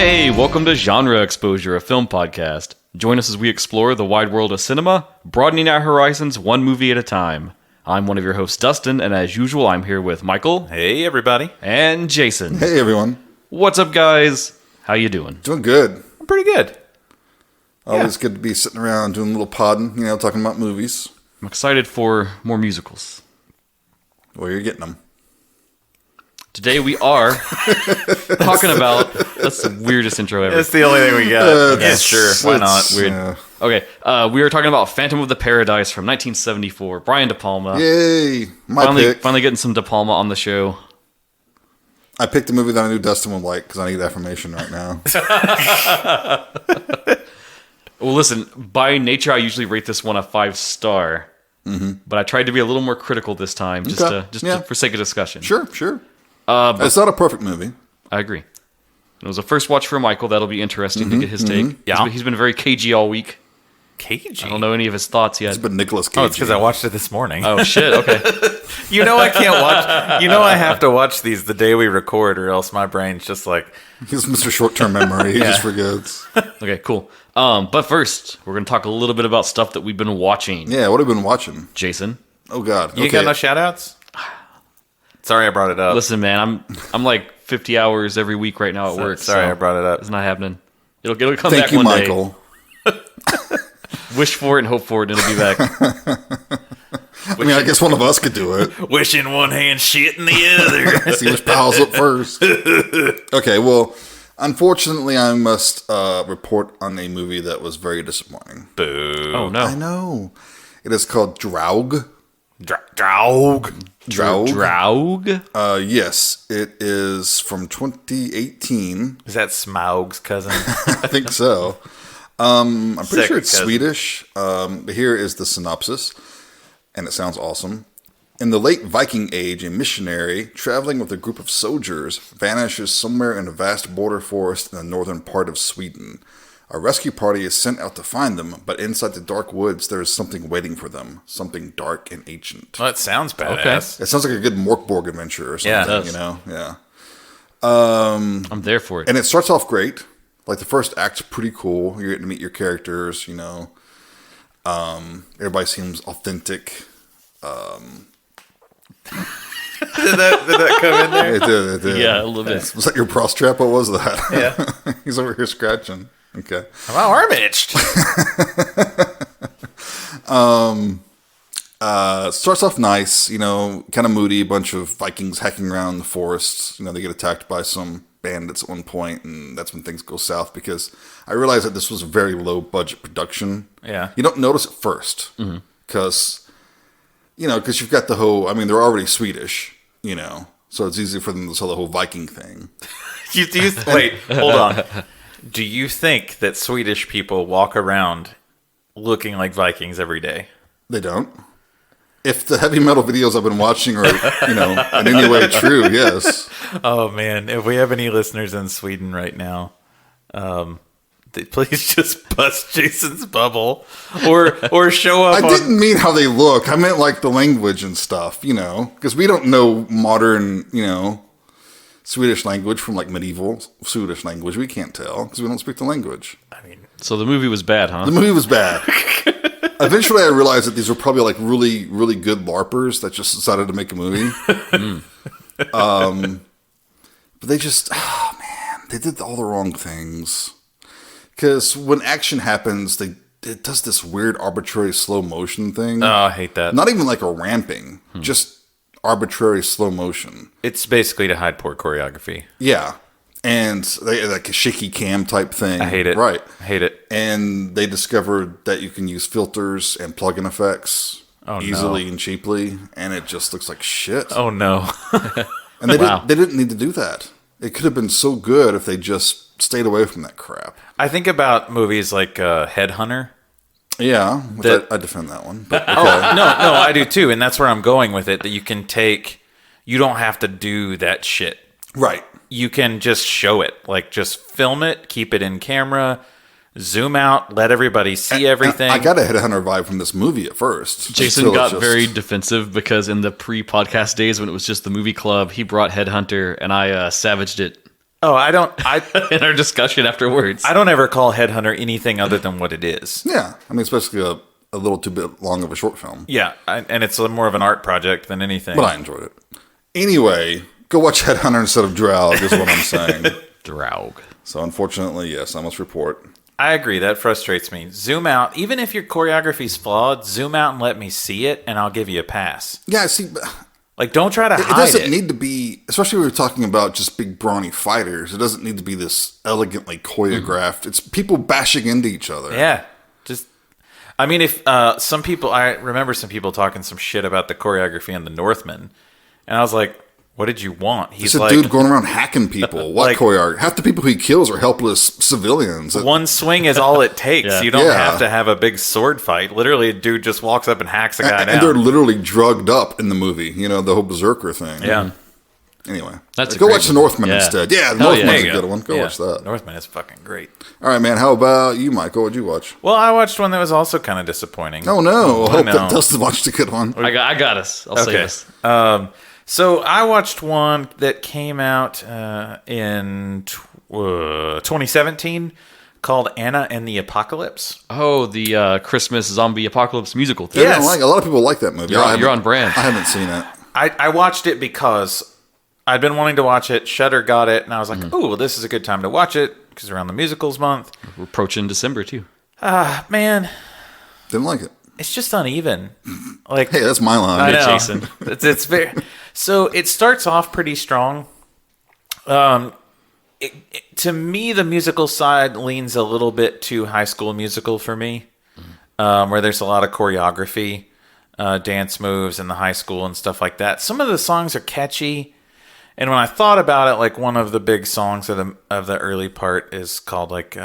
Hey, welcome to Genre Exposure, a film podcast. Join us as we explore the wide world of cinema, broadening our horizons one movie at a time. I'm one of your hosts, Dustin, and as usual, I'm here with Michael. Hey, everybody. And Jason. Hey, everyone. What's up, guys? How you doing? Doing good. I'm pretty good. Always good to be sitting around doing a little podding, talking about movies. I'm excited for more musicals. Well, you're getting them. Today we are talking about... That's the weirdest intro ever. That's the only thing we got. Yeah, sure. Why not? Weird. Yeah. Okay, we are talking about Phantom of the Paradise from 1974. Brian De Palma. Yay! Finally getting some De Palma on the show. I picked a movie that I knew Dustin would like because I need affirmation right now. Well, listen, by nature, I usually rate this one a 5-star. Mm-hmm. But I tried to be a little more critical this time, just for sake of discussion. Sure. It's not a perfect movie. I agree. It was a first watch for Michael. That'll be interesting to get his take. Yeah. He's been very cagey all week. Cagey? I don't know any of his thoughts yet. It's been Nicolas Cage. Oh, it's because I watched it this morning. Oh, shit. Okay. I can't watch. I have to watch these the day we record, or else my brain's just like... He's Mr. Short-Term Memory. He just forgets. Okay, cool. But first, we're going to talk a little bit about stuff that we've been watching. Yeah, what have we been watching? Jason? Oh, God. You got no shout-outs? Sorry I brought it up. Listen, man, I'm like 50 hours every week right now at work. Sorry I brought it up. It's not happening. It'll come Thank back you, one Michael. day. Wish for it and hope for it, and it'll be back. I guess one of us could do it. Wishing one hand, shit in the other. See which piles up first. Okay, well, unfortunately, I must report on a movie that was very disappointing. Boo. Oh, no. I know. It is called Draug. Draug. Draug? Yes, it is from 2018. Is that Smaug's cousin? I think so. I'm pretty Second sure it's cousin. Swedish. Here is the synopsis, and it sounds awesome. In the late Viking Age, a missionary traveling with a group of soldiers vanishes somewhere in a vast border forest in the northern part of Sweden. A rescue party is sent out to find them, but inside the dark woods, there is something waiting for them. Something dark and ancient. Well, that sounds badass. It sounds like a good Morkborg adventure or something, Yeah, it does. Yeah. I'm there for it. And it starts off great. Like, the first act's pretty cool. You're getting to meet your characters, Everybody seems authentic. Did that come in there? It did. Yeah, a little bit. Was that your bra strap? What was that? Yeah. He's over here scratching. Okay. My arm itched. Starts off nice, kind of moody. A bunch of Vikings hacking around the forests. They get attacked by some bandits at one point, and that's when things go south, because I realized that this was a very low budget production. Yeah. You don't notice it first, because you've got the whole, they're already Swedish, so it's easy for them to sell the whole Viking thing. Wait, hold on. Do you think that Swedish people walk around looking like Vikings every day? They don't. If the heavy metal videos I've been watching are, in any way true, yes. Oh, man. If we have any listeners in Sweden right now, please just bust Jason's bubble or show up. I didn't mean how they look. I meant like the language and stuff, because we don't know modern, Swedish language from like medieval Swedish language. We can't tell because we don't speak the language. So the movie was bad, huh? The movie was bad. Eventually, I realized that these were probably like really, really good LARPers that just decided to make a movie. But they just, they did all the wrong things. Because when action happens, it does this weird arbitrary slow motion thing. Oh, I hate that. Not even like a ramping, just arbitrary slow motion. It's basically to hide poor choreography. Yeah. And they like a shaky cam type thing. I hate it. Right. I hate it. And they discovered that you can use filters and plug-in effects easily and cheaply, and it just looks like shit. Oh, no. And they didn't need to do that. It could have been so good if they just stayed away from that crap. I think about movies like Headhunter. Yeah, I defend that one. But, okay. Oh, no, I do too. And that's where I'm going with it, that you don't have to do that shit. Right. You can just show it. Like, just film it, keep it in camera, zoom out, let everybody see everything. I got a Headhunter vibe from this movie at first. Jason got very defensive because in the pre-podcast days when it was just the movie club, he brought Headhunter and I savaged it Oh, I don't. in our discussion afterwards. I don't ever call Headhunter anything other than what it is. Yeah, I mean, it's basically a little too bit long of a short film. Yeah, and it's more of an art project than anything. But I enjoyed it. Anyway, go watch Headhunter instead of Draug is what I'm saying. Draug. So unfortunately, yes, I must report. I agree. That frustrates me. Zoom out. Even if your choreography's flawed, zoom out and let me see it, and I'll give you a pass. Yeah, see, Like, don't try to hide it. it doesn't need to be, especially when we're talking about just big brawny fighters, it doesn't need to be this elegantly choreographed. It's people bashing into each other. Yeah. Just, I mean, if some people, I remember some people talking some shit about the choreography in The Northman, and I was like, what did you want? He's a dude going around hacking people. What like, choreography? Half the people he kills are helpless civilians. One swing is all it takes. Yeah. You don't Yeah. have to have a big sword fight. Literally, a dude just walks up and hacks a guy down. And they're literally drugged up in the movie. You know, the whole Berserker thing. Yeah. Anyway, That's a go great watch The movie. Northman Yeah. instead. Yeah, The Hell Northman's yeah. a good one. Go Yeah. watch that. Northman is fucking great. All right, man. How about you, Michael? What'd you watch? Well, I watched one that was also kind of disappointing. Oh, no. I hope no. that Dustin watched a good one. I got us. I'll say this. So I watched one that came out in 2017 called Atta and the Apocalypse. Oh, the Christmas zombie apocalypse musical thing. Yeah, Yes. a lot of people like that movie. You're on brand. I haven't seen it. I watched it because I'd been wanting to watch it. Shudder got it, and I was like, "Oh, well, this is a good time to watch it because around the musicals month." We're approaching December, too. Man, Didn't like it. it's just uneven. Like, Hey, that's my line. I know. Jason. It's very. So it starts off pretty strong. To me, the musical side leans a little bit too High School Musical for me, where there's a lot of choreography, dance moves in the high school and stuff like that. Some of the songs are catchy, and when I thought about it, like one of the big songs of the early part is called like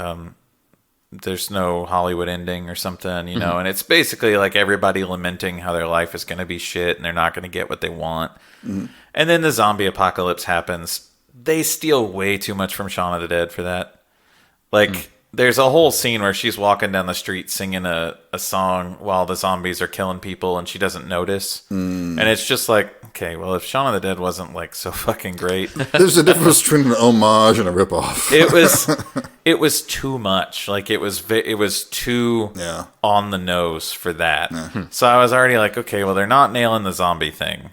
"There's No Hollywood Ending" or something, you know, and it's basically like everybody lamenting how their life is going to be shit and they're not going to get what they want. And then the zombie apocalypse happens. They steal way too much from Shaun of the Dead for that. Like, there's a whole scene where she's walking down the street singing a song while the zombies are killing people and she doesn't notice. And it's just like, okay, well, if Shaun of the Dead wasn't like so fucking great, There's a difference between an homage and a ripoff. it was too much. Like, it was too Yeah. on the nose for that. So I was already like, okay, well, they're not nailing the zombie thing.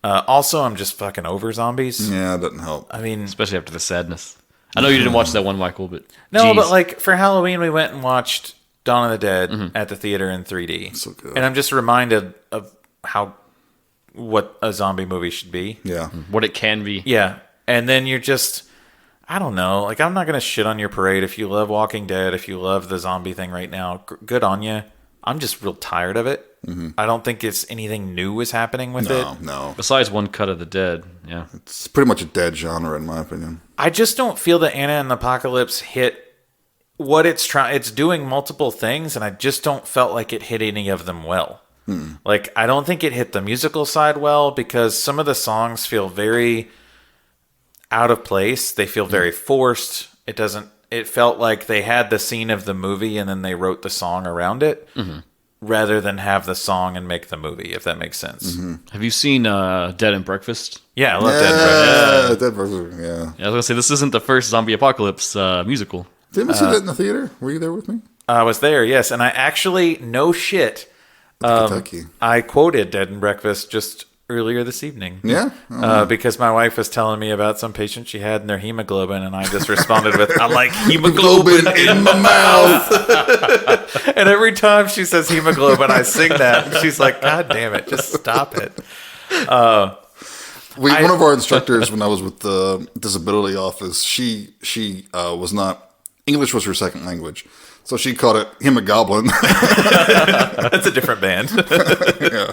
Also, I'm just fucking over zombies. Yeah, it doesn't help. I mean, Especially after the sadness. I know you didn't watch that one, Michael, but no, geez. but like for Halloween, we went and watched Dawn of the Dead at the theater in 3D. So good. And I'm just reminded of what a zombie movie should be. Yeah. what it can be. Yeah. And then you're just, I don't know. Like, I'm not going to shit on your parade. If you love Walking Dead, if you love the zombie thing right now, good on you. I'm just real tired of it. I don't think it's anything new is happening with it. No. Besides One Cut of the Dead, yeah. It's pretty much a dead genre, in my opinion. I just don't feel that Atta and the Apocalypse hit what it's trying. It's doing multiple things, and I just don't felt like it hit any of them well. Like, I don't think it hit the musical side well because some of the songs feel very out of place. They feel very forced. It felt like they had the scene of the movie and then they wrote the song around it rather than have the song and make the movie, if that makes sense. Have you seen Dead and Breakfast? Yeah, I love Dead Breakfast. Dead Breakfast, yeah. Yeah, I was going to say, this isn't the first zombie apocalypse musical. Didn't we see that in the theater? Were you there with me? I was there, yes. And I actually, no shit, Kentucky. I quoted Dead and Breakfast just earlier this evening. Yeah? Because my wife was telling me about some patient she had in their hemoglobin, and I just responded with, I like hemoglobin in my mouth. And every time she says hemoglobin, I sing that. And she's like, God damn it, just stop it. One of our instructors, when I was with the disability office, she was not, English was her second language. So she called it Hemogoblin. That's a different band. Yeah.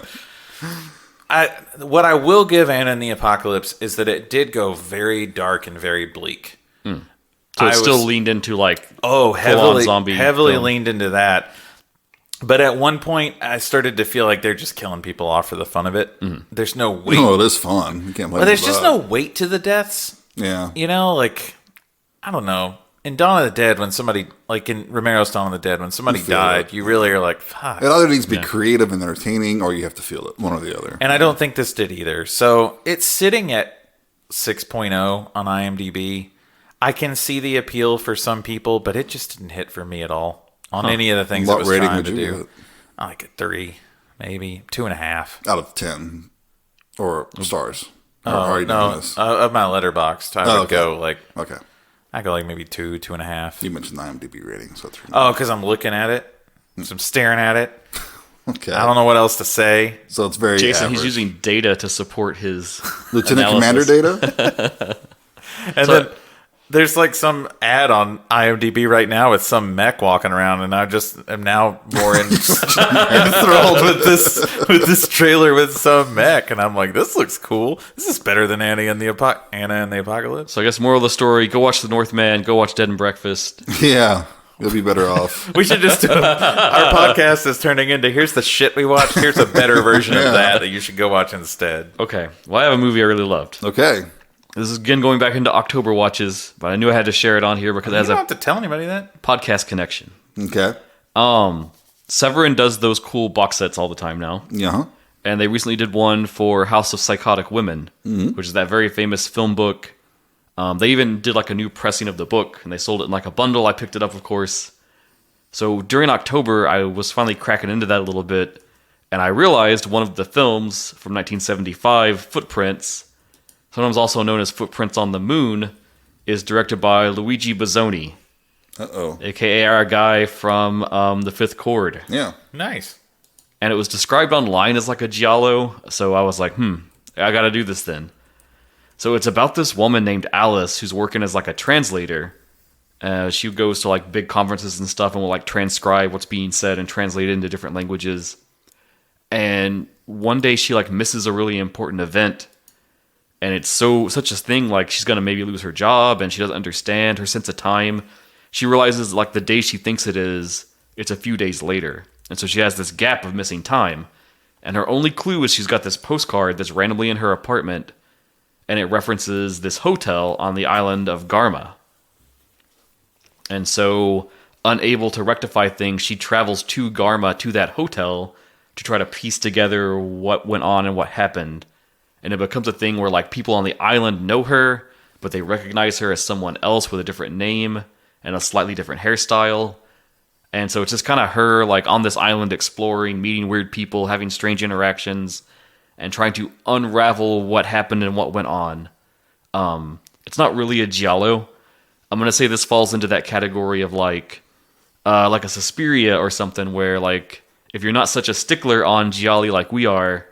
What I will give Atta and the Apocalypse is that it did go very dark and very bleak. So it still leaned into like heavily zombie film. leaned into that. But at one point, I started to feel like they're just killing people off for the fun of it. There's no weight. No, it is fun. You can't blame But there's them just for no that. weight to the deaths. Yeah. You know, like, I don't know. In Dawn of the Dead, when somebody, like in Romero's Dawn of the Dead, when somebody feel died, it. you really are like, fuck. It either needs to be creative and entertaining, or you have to feel it, one or the other. And I don't think this did either. So it's sitting at 6.0 on IMDb. I can see the appeal for some people, but it just didn't hit for me at all on any of the things it What was rating trying would to you do. give it? I like a 3, maybe 2.5. Out of 10. Or stars. Or how are you doing No, this? of my letterboxd, I would go like Okay. I go like maybe 2, 2.5. You mentioned the IMDb rating, so that's Oh, because I'm looking at it, so I'm staring at it. okay. I don't know what else to say. So it's very Jason, average. he's using data to support his Lieutenant analysis. Commander data? And then there's like some ad on IMDb right now with some mech walking around, and I just am now more enthralled with this trailer with some mech, and I'm like, this looks cool. This is better than Anna and the Apocalypse. So I guess moral of the story: go watch The Northman, go watch Dead and Breakfast. Yeah. You'll be better off. We should just do our podcast is turning into here's the shit we watched. Here's a better version of that you should go watch instead. Okay, well I have a movie I really loved. Okay. This is again going back into October watches, but I knew I had to share it on here because it You has don't a have to tell anybody that. podcast connection. Okay. Severin does those cool box sets all the time now. Yeah. And they recently did one for House of Psychotic Women, which is that very famous film book. They even did like a new pressing of the book, and they sold it in like a bundle. I picked it up, of course. So during October, I was finally cracking into that a little bit, and I realized one of the films from 1975, Footprints, sometimes also known as Footprints on the Moon, is directed by Luigi Bazzoni, Uh-oh. aka our guy from The Fifth Chord. Yeah. Nice. And it was described online as like a giallo, so I was like, I gotta do this then. So it's about this woman named Alice who's working as like a translator. She goes to like big conferences and stuff and will like transcribe what's being said and translate it into different languages. And one day she like misses a really important event, and it's such a thing, like she's gonna maybe lose her job, and she doesn't understand her sense of time. She realizes like the day she thinks it is, it's a few days later. And so she has this gap of missing time. And her only clue is she's got this postcard that's randomly in her apartment, and it references this hotel on the island of Garma. And so, unable to rectify things, she travels to Garma, to that hotel, to try to piece together what went on and what happened. And it becomes a thing where like people on the island know her, but they recognize her as someone else with a different name and a slightly different hairstyle. And so it's just kind of her like on this island exploring, meeting weird people, having strange interactions, and trying to unravel what happened and what went on. It's not really a giallo. I'm going to say this falls into that category of like a Suspiria or something where like if you're not such a stickler on gialli like we are,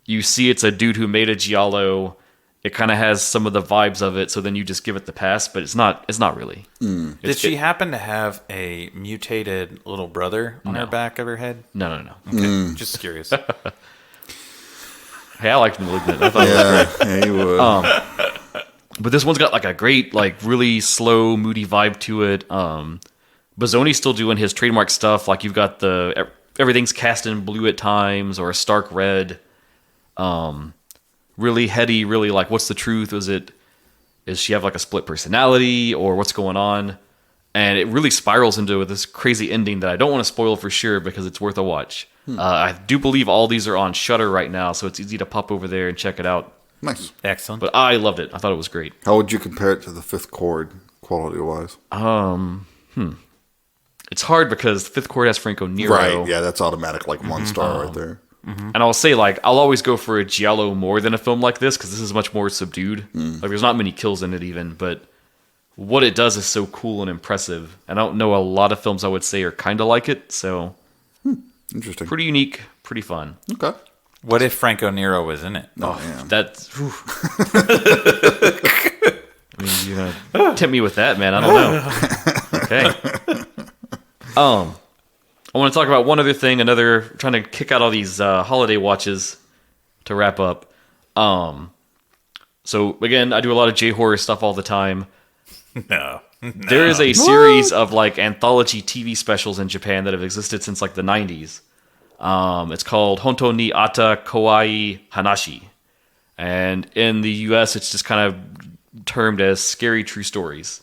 you see it's a dude who made a giallo. It kind of has some of the vibes of it, so then you just give it the pass, but it's not really. Did she happen to have a mutated little brother on her back of her head? No. Okay, just curious. Hey, I liked Malignant. I thought it was great. Yeah, you would. But this one's got like a great, like really slow, moody vibe to it. Bazzoni's still doing his trademark stuff. Like you've got everything's cast in blue at times or a stark red. Really heady, really like what's the truth? Is she have like a split personality or what's going on? And it really spirals into this crazy ending that I don't want to spoil for sure because it's worth a watch. I do believe all these are on Shudder right now, so it's easy to pop over there and check it out. Nice. Excellent. But I loved it. I thought it was great. How would you compare it to The Fifth Chord, quality-wise? It's hard because Fifth Chord has Franco Nero. Right, yeah, that's automatic, like 1 star right there. And I'll say, like, I'll always go for a giallo more than a film like this because this is much more subdued. Like, there's not many kills in it even, but what it does is so cool and impressive. And I don't know a lot of films I would say are kind of like it, so Interesting. pretty unique, pretty fun. Okay. What if Franco Nero was in it? Oh, man. That's... whew. I mean, you're gonna tempt me with that, man. I don't know. Okay. I want to talk about one other thing, trying to kick out all these holiday watches to wrap up. So, again, I do a lot of J-horror stuff all the time. No. There is a series of, like, anthology TV specials in Japan that have existed since, like, the 90s. It's called Honto ni Atta Kowai Hanashi. And in the US, it's just kind of termed as Scary True Stories.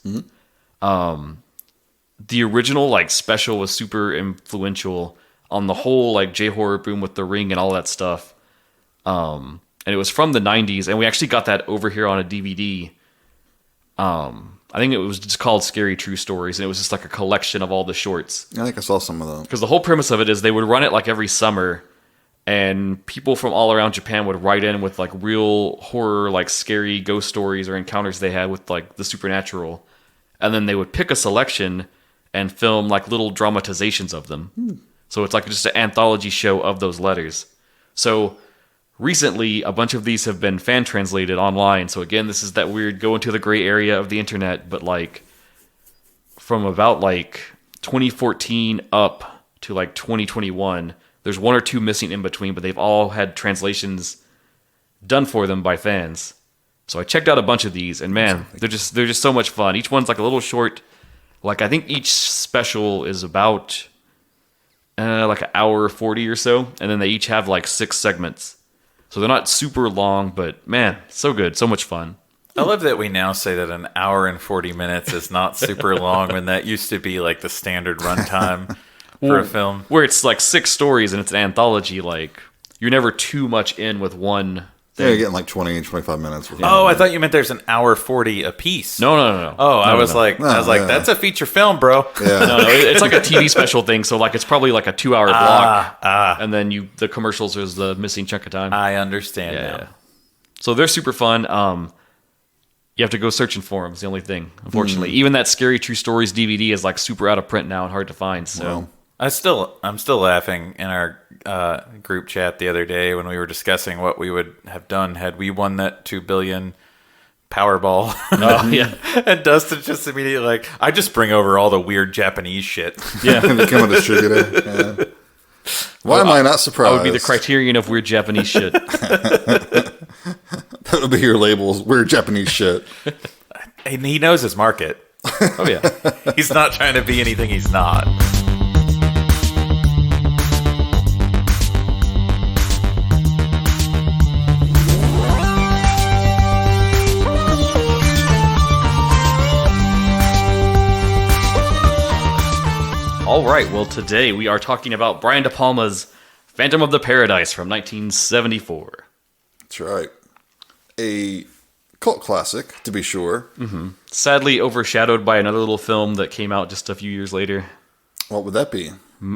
The original like special was super influential on the whole like J-horror boom with The Ring and all that stuff. And it was from the 90s, and we actually got that over here on a DVD. I think it was just called Scary True Stories, and it was just like a collection of all the shorts. I think I saw some of them. Because the whole premise of it is they would run it like every summer, and people from all around Japan would write in with like real horror, like scary ghost stories or encounters they had with like the supernatural. And then they would pick a selection and film like little dramatizations of them. So it's like just an anthology show of those letters. So recently, a bunch of these have been fan translated online. So again, this is that weird go into the gray area of the internet, but like from about like 2014 up to like 2021, there's one or two missing in between, but they've all had translations done for them by fans. So I checked out a bunch of these, and man, they're just so much fun. Each one's like a little short. Like I think each special is about like an hour 40 or so, and then they each have like 6 segments. So they're not super long, but man, so good, so much fun. I love that we now say that an hour and 40 minutes is not super long when that used to be like the standard runtime for a film. Where it's like 6 stories and it's an anthology, like you're never too much in with one thing. Yeah, you're getting like 20, 25 minutes. I thought you meant there's an hour 40 a piece. No. Oh, I was like, that's a feature film, bro. Yeah. No, it's like a TV special thing. So like it's probably like a 2-hour block, and then the commercials is the missing chunk of time. I understand now. Yeah. So they're super fun. You have to go searching for them. Is the only thing, unfortunately. Even that Scary True Stories DVD is like super out of print now and hard to find. So. Well, I'm still laughing in our group chat the other day when we were discussing what we would have done had we won that $2 billion Powerball. Oh yeah. And Dustin just immediately like, I just bring over all the weird Japanese shit. Yeah. become a distributor. Yeah. Why am I not surprised? That would be the criterion of weird Japanese shit. That would be your labels. Weird Japanese shit. And he knows his market. Oh yeah. He's not trying to be anything he's not. All right, well, today we are talking about Brian De Palma's Phantom of the Paradise from 1974. That's right. A cult classic, to be sure. Mm-hmm. Sadly overshadowed by another little film that came out just a few years later. What would that be?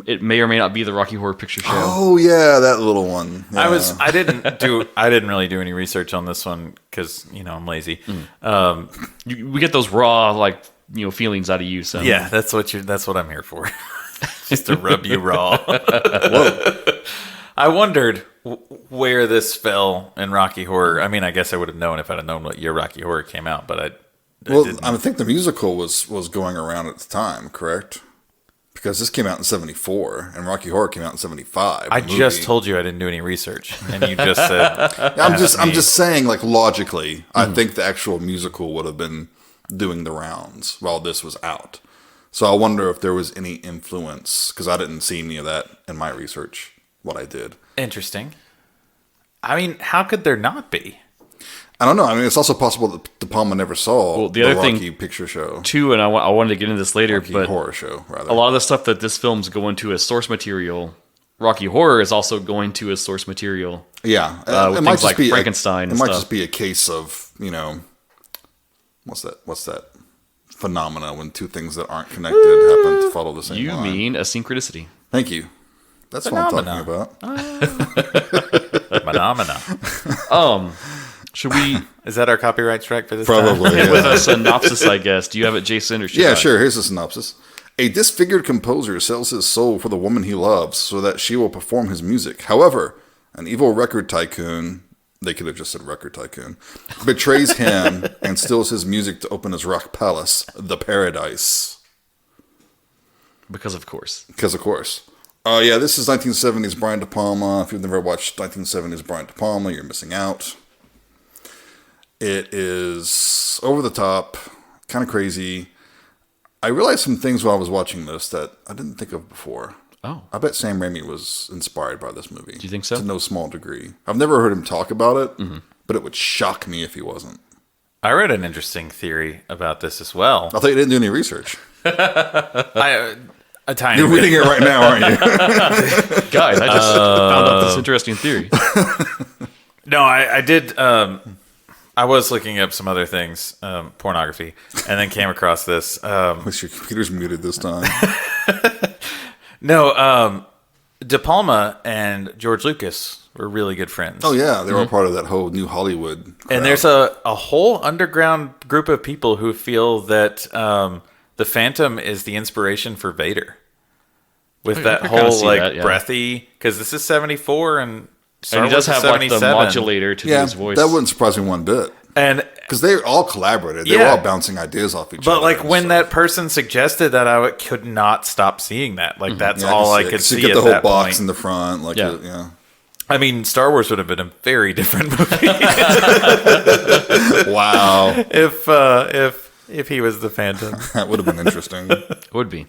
It may or may not be the Rocky Horror Picture Show. Oh yeah, that little one. Yeah. I didn't really do any research on this one because I'm lazy. We get those raw feelings out of you. So yeah, that's what I'm here for. Just to rub you raw. I wondered where this fell in Rocky Horror. I mean, I guess I would have known if I'd have known what year Rocky Horror came out, but I didn't. I think the musical was going around at the time, correct? Because this came out in 74 and Rocky Horror came out in 75. I just told you I didn't do any research, and you just said I'm just saying, like, logically, I think the actual musical would have been doing the rounds while this was out. So I wonder if there was any influence, because I didn't see any of that in my research, what I did. Interesting. I mean, how could there not be? I don't know. I mean, it's also possible that De Palma never saw the other Rocky thing, Picture Show. Too, and I wanted to get into this later, Rocky but Horror Show, rather. A lot of the stuff that this film's going to as source material, Rocky Horror is also going to as source material. Yeah. With it might things just like be Frankenstein It and might stuff. just be a case of, what's that phenomena when two things that aren't connected happen to follow the same You line? mean a synchronicity. Thank you. That's Phenomena. what I'm talking about. Phenomena. Should we Is that our copyright strike for this? Probably. hit with Yeah. a synopsis, I guess? Do you have it, Jason, or should Yeah, I? sure. Here's the synopsis. A disfigured composer sells his soul for the woman he loves so that she will perform his music. However, an evil record tycoon, they could have just said record tycoon, betrays him and steals his music to open his rock palace, the Paradise. Because of course. Because, of course. Yeah, this is 1970s Brian De Palma. If you've never watched 1970s Brian De Palma, you're missing out. It is over the top, kind of crazy. I realized some things while I was watching this that I didn't think of before. Oh. I bet Sam Raimi was inspired by this movie. Do you think so? To no small degree. I've never heard him talk about it, but it would shock me if he wasn't. I read an interesting theory about this as well. I thought you didn't do any research. A tiny You're bit. reading it right now, aren't you? Guys, I just found out this interesting theory. No, I did. I I was looking up some other things, pornography, and then came across this. At least your computer's muted this time. No, De Palma and George Lucas were really good friends. Oh yeah, they were part of that whole New Hollywood crowd. And there's a whole underground group of people who feel that the Phantom is the inspiration for Vader. With that whole breathy, because this is 74 and Star and he does Wars is have like the 77. modulator to do his voice. That wouldn't surprise me one bit. And because they all collaborated, they were all bouncing ideas off each other. But like when that person suggested that, I could not stop seeing that. Like that's all I could see. You get at the whole that box point. in the front, like I mean, Star Wars would have been a very different movie. Wow. If he was the Phantom, That would have been interesting. It would be.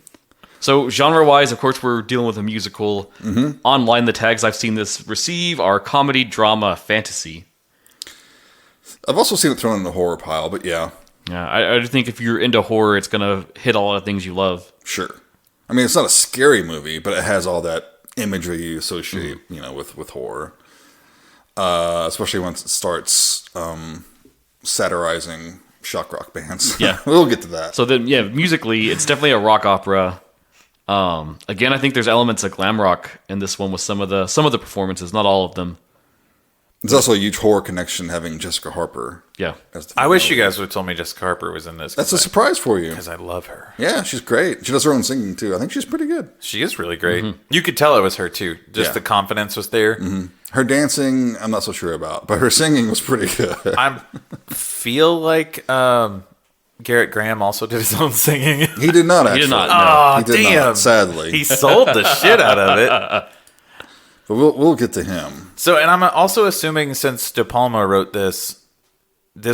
So genre-wise, of course, we're dealing with a musical. Online, the tags I've seen this receive are comedy, drama, fantasy. I've also seen it thrown in the horror pile, but yeah. Yeah, I think if you're into horror, it's going to hit a lot of things you love. Sure. I mean, it's not a scary movie, but it has all that imagery you associate, with horror. Especially once it starts satirizing shock rock bands. Yeah. We'll get to that. So then, musically, it's definitely a rock opera. Again, I think there's elements of glam rock in this one with some of the performances, not all of them. There's also a huge horror connection having Jessica Harper. Yeah. I wish you guys would have told me Jessica Harper was in this. That's a surprise for you. Because I love her. Yeah, she's great. She does her own singing, too. I think she's pretty good. She is really great. You could tell it was her, too. Just the confidence was there. Her dancing, I'm not so sure about, but her singing was pretty good. I feel like Garrett Graham also did his own singing. He did not, actually. He did not. Oh, He did damn. not, sadly. He sold the shit out of it. But we'll get to him. So, and I'm also assuming since De Palma wrote this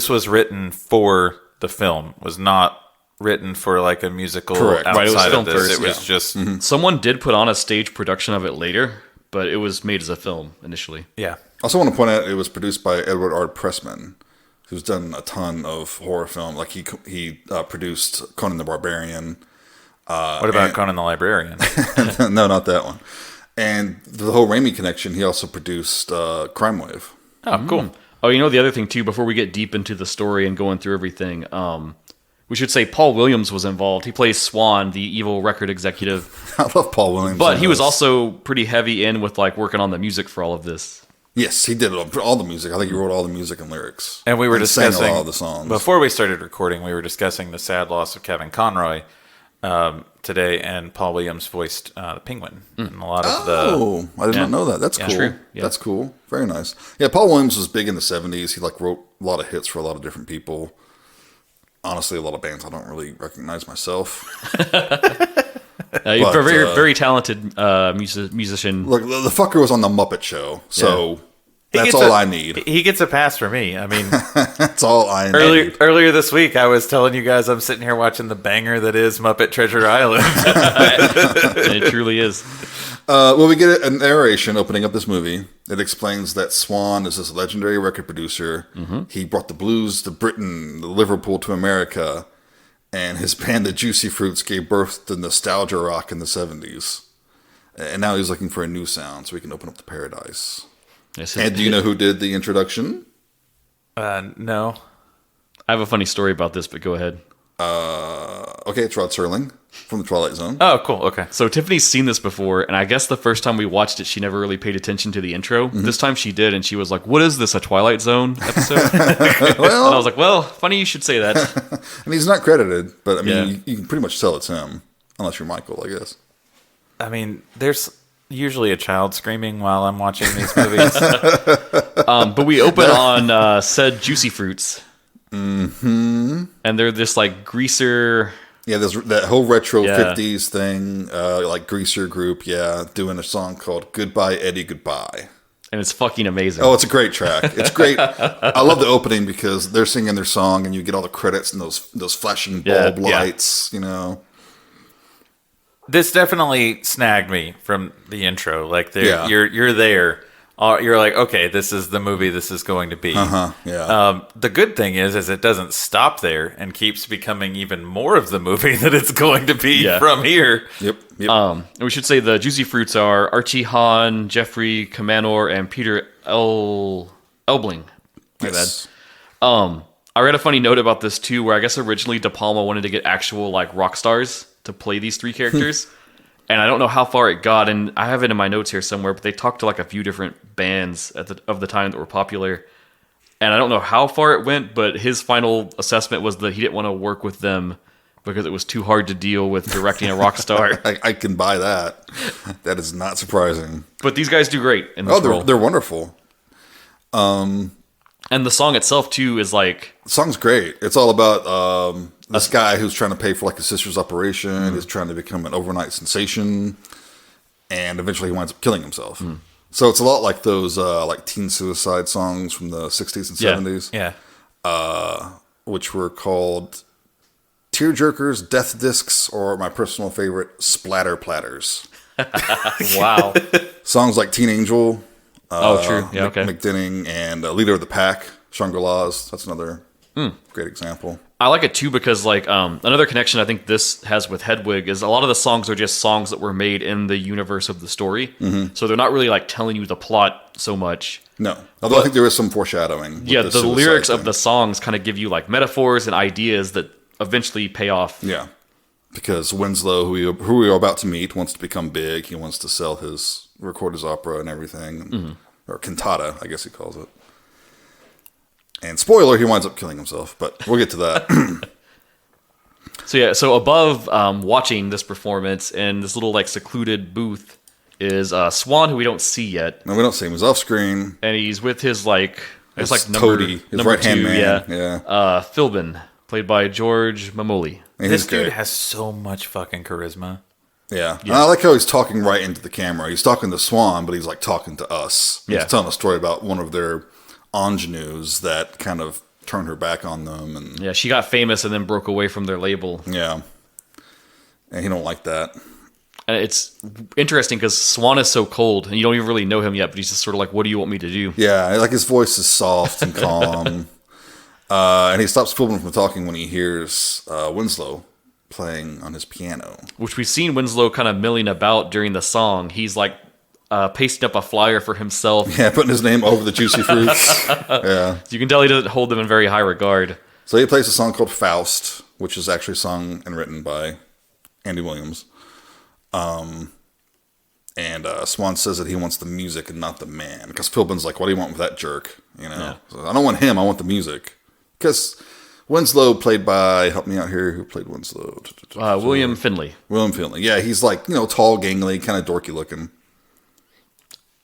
was written for the film, was not written for like a musical Correct. outside Right, it was of filmed this. first, It was just, Someone did put on a stage production of it later, but it was made as a film initially. yeah. I also want to point out it was produced by Edward R. Pressman, who's done a ton of horror film. Like he produced Conan the Barbarian. What about Conan the Librarian? No, not that one. And the whole Raimi connection, he also produced Crime Wave. Oh, cool. Oh, the other thing too, before we get deep into the story and going through everything, we should say Paul Williams was involved. He plays Swan, the evil record executive. I love Paul Williams. But he was also pretty heavy in with like working on the music for all of this. Yes, he did all the music. I think he wrote all the music and lyrics. And we were sang discussing all the songs. before we started recording. We were discussing the sad loss of Kevin Conroy today, and Paul Williams voiced the Penguin. And a lot of I did not know that. That's cool. true. Yeah. That's cool. Very nice. Yeah, Paul Williams was big in the 70s. He wrote a lot of hits for a lot of different people. Honestly, a lot of bands I don't really recognize myself. You're a very, very talented musician. Look, the fucker was on the Muppet Show, so that's all I need. He gets a pass for me. I mean, That's all I need. earlier this week, I was telling you guys I'm sitting here watching the banger that is Muppet Treasure Island. It truly is. Well, we get a narration opening up this movie. It explains that Swan is this legendary record producer. He brought the blues to Britain, the Liverpool to America, and his band, the Juicy Fruits, gave birth to nostalgia rock in the 70s. And now he's looking for a new sound so he can open up the paradise. And do you know who did the introduction? No. I have a funny story about this, but go ahead. Okay, it's Rod Serling from the Twilight Zone. Oh, cool. Okay. So Tiffany's seen this before, and I guess the first time we watched it, she never really paid attention to the intro. This time she did, and she was like, "What is this, a Twilight Zone episode?" And I was like, "Well, funny you should say that." And he's not credited, but I mean, Yeah. you can pretty much tell it's him, unless you're Michael, I guess. I mean, there's usually a child screaming while I'm watching these movies. But we open on said Juicy Fruits. And they're this like greaser. Yeah, there's that whole retro Yeah. 50s thing, like greaser group, doing a song called Goodbye, Eddie, Goodbye. And it's fucking amazing. Oh, it's a great track. It's great. I love the opening because they're singing their song and you get all the credits and those flashing bulb lights, This definitely snagged me from the intro. Like, you're there. You're like, okay, this is the movie this is going to be. The good thing is it doesn't stop there and keeps becoming even more of the movie that it's going to be from here. Yep. And we should say the Juicy Fruits are Archie Hahn, Jeffrey Kamanor, and Peter Elbling. My Yes. I read a funny note about this too, where I guess originally De Palma wanted to get actual like rock stars to play these three characters, and I don't know how far it got. And I have it in my notes here somewhere, but they talked to like a few different bands of the time that were popular, and I don't know how far it went. But his final assessment was that he didn't want to work with them because it was too hard to deal with directing a rock star. I can buy that. That is not surprising. But these guys do great in this role. They're wonderful. And the song itself too is like, The song's great. It's all about this guy who's trying to pay for like his sister's operation. He's trying to become an overnight sensation, and eventually he winds up killing himself. So it's a lot like those like teen suicide songs from the 60s and 70s. Yeah. Which were called tearjerkers, death discs, or my personal favorite, splatter platters. wow. Songs like Teen Angel. True. Yeah, okay. McDinning and Leader of the Pack, Shangri-La's. That's another great example. I like it too because like another connection I think this has with Hedwig is a lot of the songs are just songs that were made in the universe of the story. So they're not really like telling you the plot so much. No. Although I think there is some foreshadowing. Yeah, the lyrics of the songs kind of give you like metaphors and ideas that eventually pay off. Yeah. Because Winslow, who we are about to meet, wants to become big. He wants to record his opera and everything. Or cantata, I guess he calls it. And spoiler, he winds up killing himself, but we'll get to that. So above watching this performance in this little like secluded booth is Swan, who we don't see yet. No, we don't see him. He's off screen. And he's with his like, it's like Toady, his right-hand man. Yeah. Philbin, played by George Mamoli. And This dude has so much fucking charisma. Yeah. And I like how he's talking right into the camera. He's talking to Swan, but he's like talking to us. Yeah. He's telling a story about one of their ingenues that kind of turned her back on them. And Yeah, she got famous and then broke away from their label. yeah. And he don't like that. And it's interesting because Swan is so cold, and you don't even really know him yet, but he's just sort of like, what do you want me to do? Yeah, like his voice is soft and calm. And he stops Philbin from talking when he hears Winslow playing on his piano. Which we've seen Winslow kind of milling about during the song. He's like pasting up a flyer for himself. Yeah, putting his name over the Juicy Fruits. Yeah. You can tell he doesn't hold them in very high regard. So he plays a song called Faust, which is actually sung and written by Andy Williams. And Swan says that he wants the music and not the man. Because Philbin's like, what do you want with that jerk? You know, Yeah. So, I don't want him, I want the music. Because Winslow, played by, help me out here, who played Winslow? William Finley. William Finley. Yeah, he's like, tall, gangly, kind of dorky looking.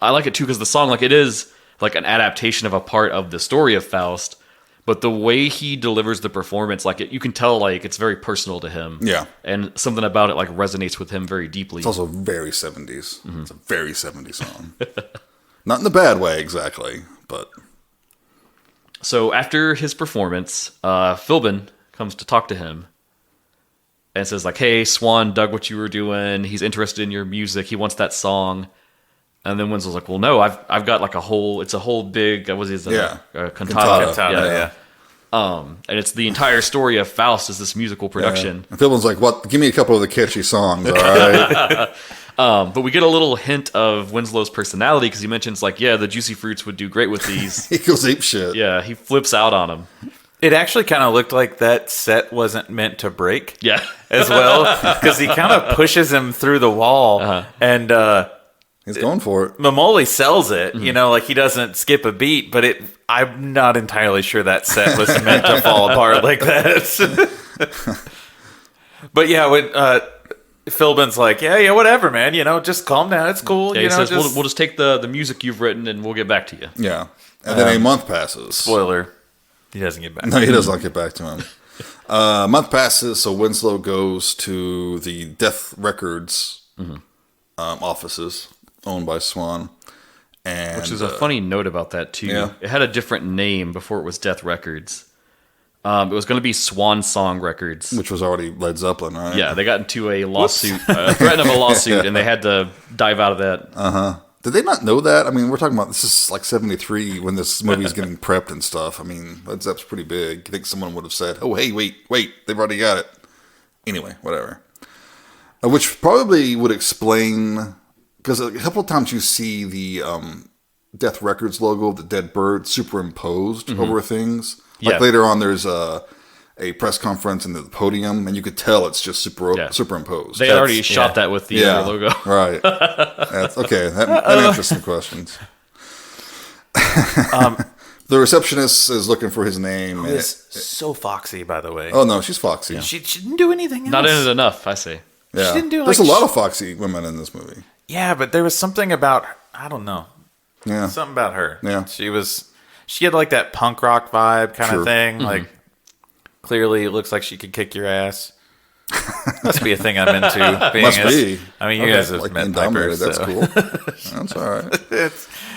I like it too because the song, like, it is like an adaptation of a part of the story of Faust, but the way he delivers the performance, like, you can tell, like, it's very personal to him. Yeah. And something about it, like, resonates with him very deeply. It's also very 70s. It's a very 70s song. Not in the bad way, exactly, but... So after his performance, Philbin comes to talk to him and says, like, hey, Swan dug what you were doing. He's interested in your music. He wants that song. And then Winslow's like, well, no, I've got like it's a whole big, what is it? Cantata. Cantata, yeah. And it's the entire story of Faust is this musical production. Yeah. And Philbin's like, what? Give me a couple of the catchy songs, all right? But we get a little hint of Winslow's personality because he mentions, like, yeah, the Juicy Fruits would do great with these. He goes ape shit. Yeah, he flips out on them. It actually kind of looked like that set wasn't meant to break. Yeah. As well, because he kind of pushes him through the wall, and He's going for it. Mamoli sells it. Like he doesn't skip a beat, but I'm not entirely sure that set was meant to fall apart like that. But yeah, when Philbin's like, yeah, whatever, man. Just calm down. It's cool. Yeah, he says, we'll just take the music you've written and we'll get back to you. Yeah. And then a month passes. Spoiler. He doesn't get back. No, he does not get back to him. A month passes, so Winslow goes to the Death Records offices owned by Swan. And, which is a funny note about that, too. Yeah. It had a different name before it was Death Records. It was going to be Swan Song Records. which was already Led Zeppelin, right? Yeah, they got into a lawsuit, a threat of a lawsuit, and they had to dive out of that. Did they not know that? I mean, we're talking about, this is like 73 when this movie is getting prepped and stuff. I mean, Led Zepp's pretty big. You think someone would have said, oh, hey, wait, they've already got it. Anyway, whatever. Which probably would explain, because a couple of times you see the Death Records logo of the dead bird superimposed over things. Like Yeah. later on, there's a press conference and the podium, and you could tell it's just superimposed. They already shot that with the logo. Right. That's, okay, that answers some questions. The receptionist is looking for his name. It's so foxy, by the way. Oh, no, she's foxy. She didn't do anything else. Not in it enough, I say. Yeah. She didn't do, There's like, a lot of foxy women in this movie. Yeah, but there was something about I don't know. Yeah. Something about her. Yeah. She had like that punk rock vibe kind True. of thing. Like clearly it looks like she could kick your ass. Must be a thing I'm into. Must be. I mean, you guys have Like met Indominated, Piper, that's so. cool. That's all right.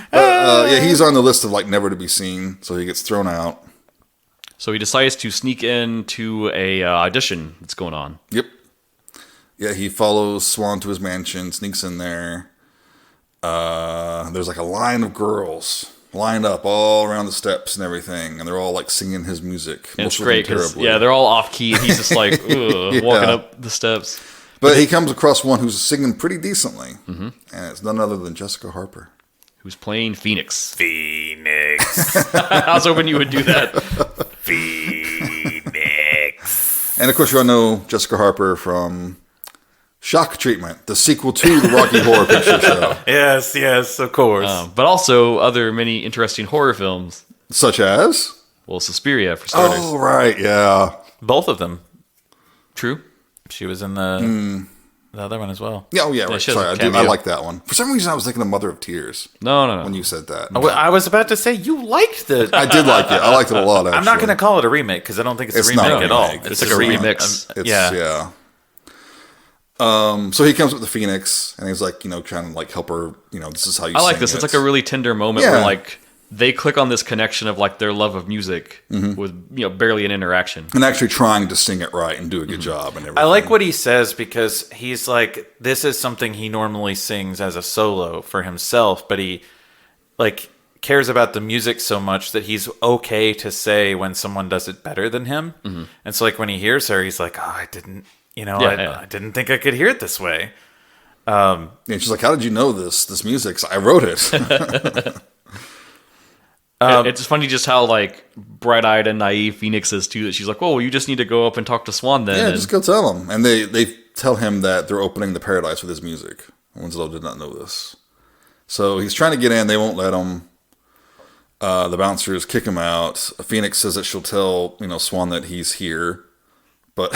But, yeah, he's on the list of like never to be seen, so he gets thrown out. So he decides to sneak into a audition that's going on. Yep. Yeah, he follows Swan to his mansion, sneaks in there. There's like a line of girls lined up all around the steps and everything, and they're all like singing his music. And it's most of them great because terribly. they're all off key, and he's just like walking up the steps. But he comes across one who's singing pretty decently, and it's none other than Jessica Harper. Who's playing Phoenix? Phoenix. I was hoping you would do that. Phoenix. And of course, you all know Jessica Harper from Shock Treatment, the sequel to the Rocky Horror Picture Show. Yes, of course. But also other many interesting horror films. Such as? Well, Suspiria, for starters. Oh, right, yeah. Both of them. True. She was in the other one as well. Yeah, oh, yeah, right. she has Sorry, a I cameo. like that one. For some reason, I was thinking of Mother of Tears No. when you said that. I was about to say you liked the. I did like it. I liked it a lot, actually. I'm not going to call it a remake because I don't think it's It's a not remake a at all. remake. It's just like a re- remix. Yeah. So he comes with the Phoenix, and he's like, trying to like help her. This is how you. I like sing this. it. It's like a really tender moment Yeah. where like they click on this connection of like their love of music with barely an interaction. and actually trying to sing it right and do a good job and everything. I like what he says because he's like, this is something he normally sings as a solo for himself, but he like cares about the music so much that he's okay to say when someone does it better than him. And so like when he hears her, he's like, oh, I didn't, I didn't think I could hear it this way. And she's like, "How did you know this music?" So I wrote it. It's funny just how like bright-eyed and naive Phoenix is too. That she's like, "Oh, well, you just need to go up and talk to Swan then." Yeah, And just go tell him. And they tell him that they're opening the Paradise with his music. Winslow did not know this. So he's trying to get in. They won't let him. The bouncers kick him out. Phoenix says that she'll tell, Swan that he's here. But,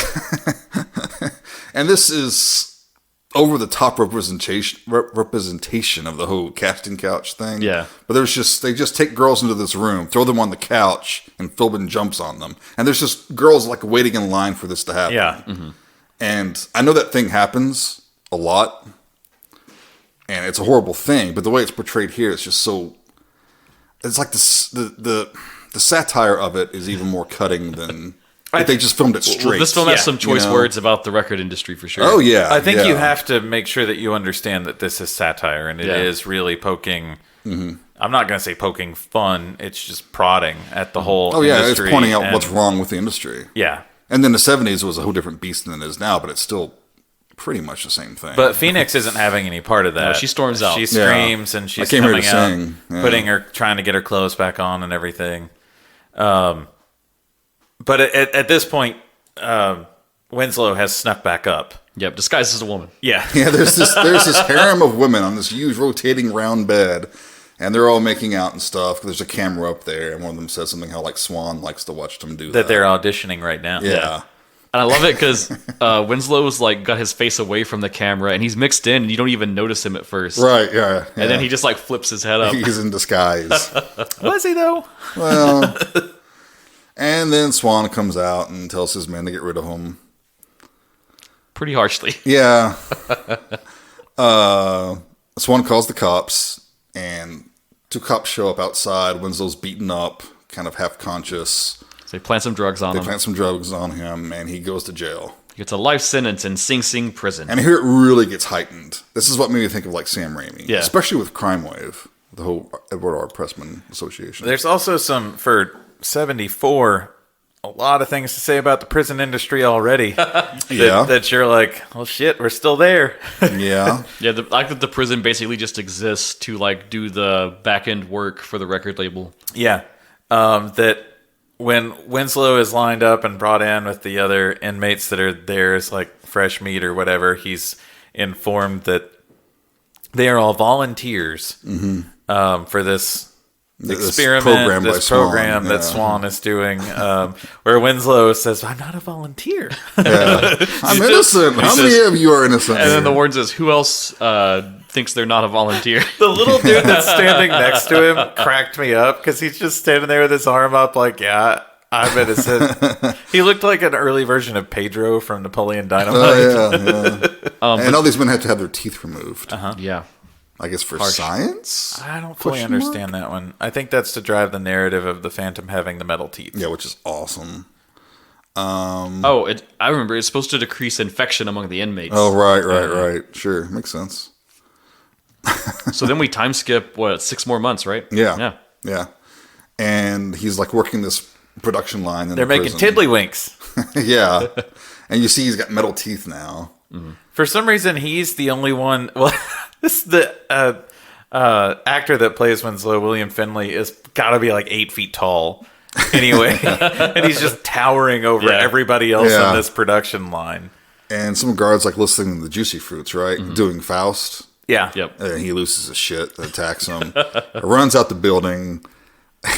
and this is over the top representation of the whole casting couch thing. Yeah. But they just take girls into this room, throw them on the couch, and Philbin jumps on them. And there's just girls like waiting in line for this to happen. Yeah. And I know that thing happens a lot. And it's a horrible thing, but the way it's portrayed here is just so. It's like the satire of it is even more cutting than if they just filmed it straight. Well, this film has Yeah, some choice words about the record industry for sure. Oh yeah, I think yeah. you have to make sure that you understand that this is satire and it Yeah. is really poking. I'm not going to say poking fun. It's just prodding at the whole Oh yeah, industry. it's pointing out and- what's wrong with the industry. Yeah. And then the '70s was a whole different beast than it is now, but it's still pretty much the same thing. But Phoenix isn't having any part of that. No, she storms out. She Yeah. screams and she's I came here coming to out, sing. Yeah. trying to get her clothes back on and everything. But at this point, Winslow has snuck back up. Yep, disguised as a woman. Yeah. yeah, there's this harem of women on this huge rotating round bed, and they're all making out and stuff. There's a camera up there, and one of them says something how like Swan likes to watch them do that. That they're auditioning right now. yeah. And I love it because Winslow's like got his face away from the camera and he's mixed in and you don't even notice him at first. Right. Yeah. And then he just like flips his head up. he's in disguise. Was he though? Well, and then Swan comes out and tells his men to get rid of him. Pretty harshly. Yeah. Swan calls the cops, and two cops show up outside. Winslow's beaten up, kind of half conscious. So they plant some drugs on They him. plant some drugs on him, and he goes to jail. He gets a life sentence in Sing Sing prison. And here it really gets heightened. This is what made me think of like Sam Raimi, Yeah. especially with Crime Wave, the whole Edward R. Pressman Association. There's also some for 74. A lot of things to say about the prison industry already. Yeah. That you're like, well, shit, we're still there. Yeah. Yeah, I like that the prison basically just exists to like do the back end work for the record label. Yeah. That when Winslow is lined up and brought in with the other inmates that are there as like fresh meat or whatever, he's informed that they are all volunteers for this experiment, this program that Swan is doing, where Winslow says, "I'm not a volunteer. I'm innocent. How many of you are innocent?" And then the warden says, "Who else thinks they're not a volunteer?" The little dude that's standing next to him cracked me up because he's just standing there with his arm up, like, "Yeah, I'm innocent." He looked like an early version of Pedro from Napoleon Dynamite. And all these men have to have their teeth removed. Yeah. I guess for science? I don't fully understand that one. I think that's to drive the narrative of the Phantom having the metal teeth. Yeah, which is awesome. I remember it's supposed to decrease infection among the inmates. Oh, right. Sure, makes sense. So then we time skip, 6 more months, right? Yeah. And he's like working this production line in They're the making prison. tiddlywinks. Yeah. And you see he's got metal teeth now. For some reason, he's the only one. Well, this the actor that plays Winslow, William Finley, is got to be like 8 feet tall. Anyway, and he's just towering over everybody else on this production line. And some guards like listening to the Juicy Fruits, right? Doing Faust. Yeah. Yep. And he loses his shit, attacks him, runs out the building.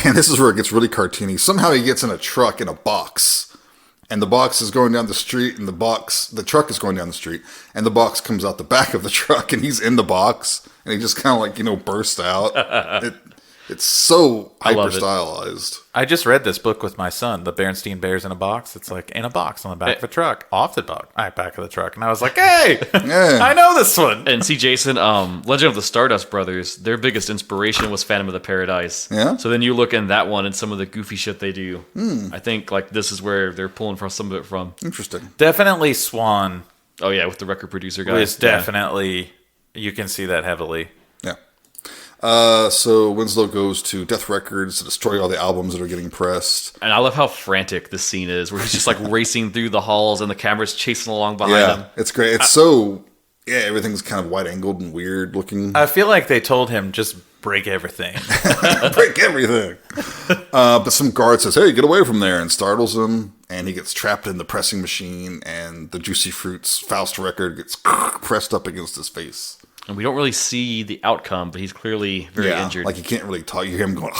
And this is where it gets really cartoony. Somehow he gets in a truck in a box. And the box is going down the street, and the truck is going down the street, and the box comes out the back of the truck, and he's in the box, and he just kind of like, burst out. It's so hyper stylized. I just read this book with my son, The Berenstain Bears in a Box. It's like in a box on the back of a truck, off the back of the truck. And I was like, hey, I know this one. And see, Jason, Legend of the Stardust Brothers, their biggest inspiration was Phantom of the Paradise. Yeah. So then you look in that one and some of the goofy shit they do. I think like this is where they're pulling from some of it from. Interesting. Definitely Swan. Oh yeah, with the record producer guy. Is definitely, you can see that heavily. Yeah. So Winslow goes to Death Records to destroy all the albums that are getting pressed. And I love how frantic this scene is, where he's just like racing through the halls and the camera's chasing along behind him. It's great. It's everything's kind of wide angled and weird looking. I feel like they told him just break everything. Break everything. But some guard says, "Hey, get away from there," and startles him. And he gets trapped in the pressing machine, and the Juicy Fruits Faust record gets pressed up against his face. And we don't really see the outcome, but he's clearly very injured. Like you can't really talk. You hear him going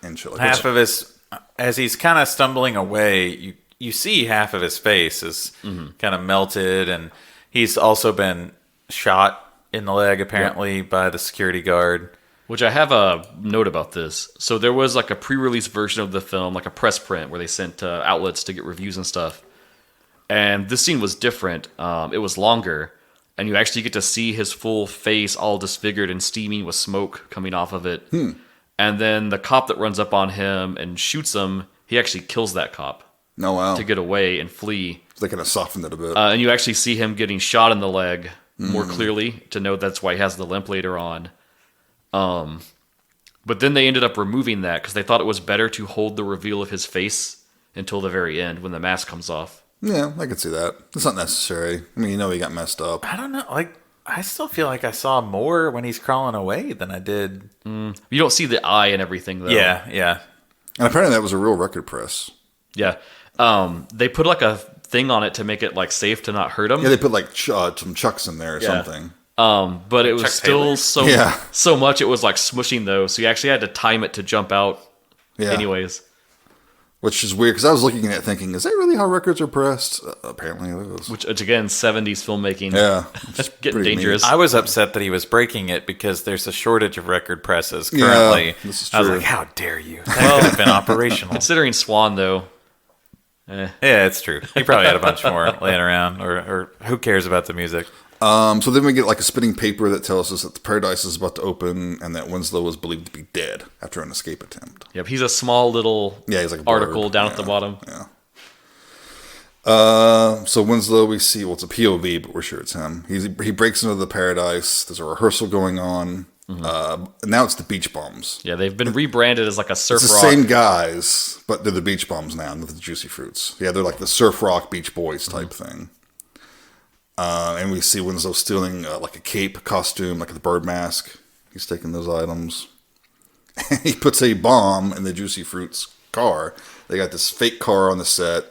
and shit like that. Half of his, as he's kind of stumbling away, you see half of his face is kind of melted, and he's also been shot in the leg apparently by the security guard. Which I have a note about this. So there was like a pre-release version of the film, like a press print, where they sent outlets to get reviews and stuff. And this scene was different. It was longer. And you actually get to see his full face all disfigured and steaming with smoke coming off of it. And then the cop that runs up on him and shoots him, he actually kills that cop. No, wow. To get away and flee. They kind of softened it a bit. And you actually see him getting shot in the leg more clearly to know that's why he has the limp later on. But then they ended up removing that because they thought it was better to hold the reveal of his face until the very end when the mask comes off. Yeah, I could see that. It's not necessary. I mean, he got messed up. I don't know. Like, I still feel like I saw more when he's crawling away than I did. You don't see the eye and everything, though. Yeah. And apparently that was a real record press. Yeah. They put like a thing on it to make it like safe to not hurt him. Yeah, they put like some chucks in there or something. But it was still so much it was like smushing though, so you actually had to time it to jump out anyways. Which is weird, because I was looking at it thinking, is that really how records are pressed? Apparently it is. Which again, 70s filmmaking. Yeah. That's getting dangerous. Neat. I was upset that he was breaking it because there's a shortage of record presses currently. Yeah, this is true. I was like, how dare you? That could have been operational. Considering Swan, though. Yeah, it's true. He probably had a bunch more laying around, or who cares about the music? So then we get like a spinning paper that tells us that the Paradise is about to open and that Winslow was believed to be dead after an escape attempt. Yep, he's a small little he's like a article bird. down at the bottom. Yeah. So Winslow, we see, it's a POV, but we're sure it's him. He breaks into the Paradise. There's a rehearsal going on. Now it's the Beach Bums. Yeah, they've been rebranded as like a surf rock. It's the same guys, but they're the Beach Bums now, with the Juicy Fruits. Yeah, they're like the surf rock Beach Boys type thing. And we see Winslow stealing like a cape, costume, like the bird mask. He's taking those items. And he puts a bomb in the Juicy Fruits car. They got this fake car on the set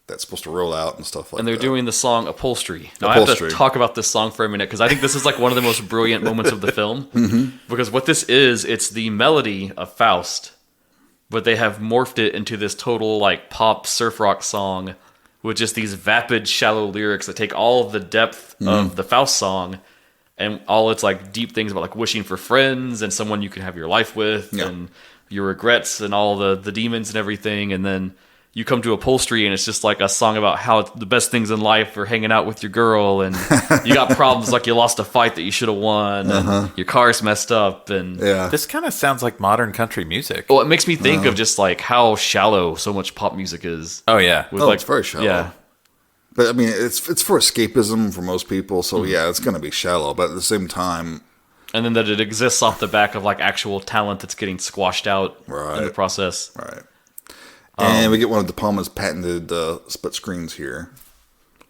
that's supposed to roll out and stuff like that. And they're doing the song Upholstery. Now, I have to talk about this song for a minute because I think this is like one of the most brilliant moments of the film. Mm-hmm. Because what this is, it's the melody of Faust, but they have morphed it into this total like pop surf rock song with just these vapid, shallow lyrics that take all of the depth of the Faust song and all its like deep things about like wishing for friends and someone you can have your life with and your regrets and all the demons and everything, and then you come to Upholstery and it's just like a song about how the best things in life are hanging out with your girl, and you got problems like you lost a fight that you should have won, and your car's messed up, and this kind of sounds like modern country music. Well, it makes me think of just like how shallow so much pop music is. Oh yeah, it's very shallow. Yeah, but I mean, it's for escapism for most people, so it's going to be shallow, but at the same time. And then that it exists off the back of like actual talent that's getting squashed out in the process. Right. And we get one of De Palma's patented split screens here.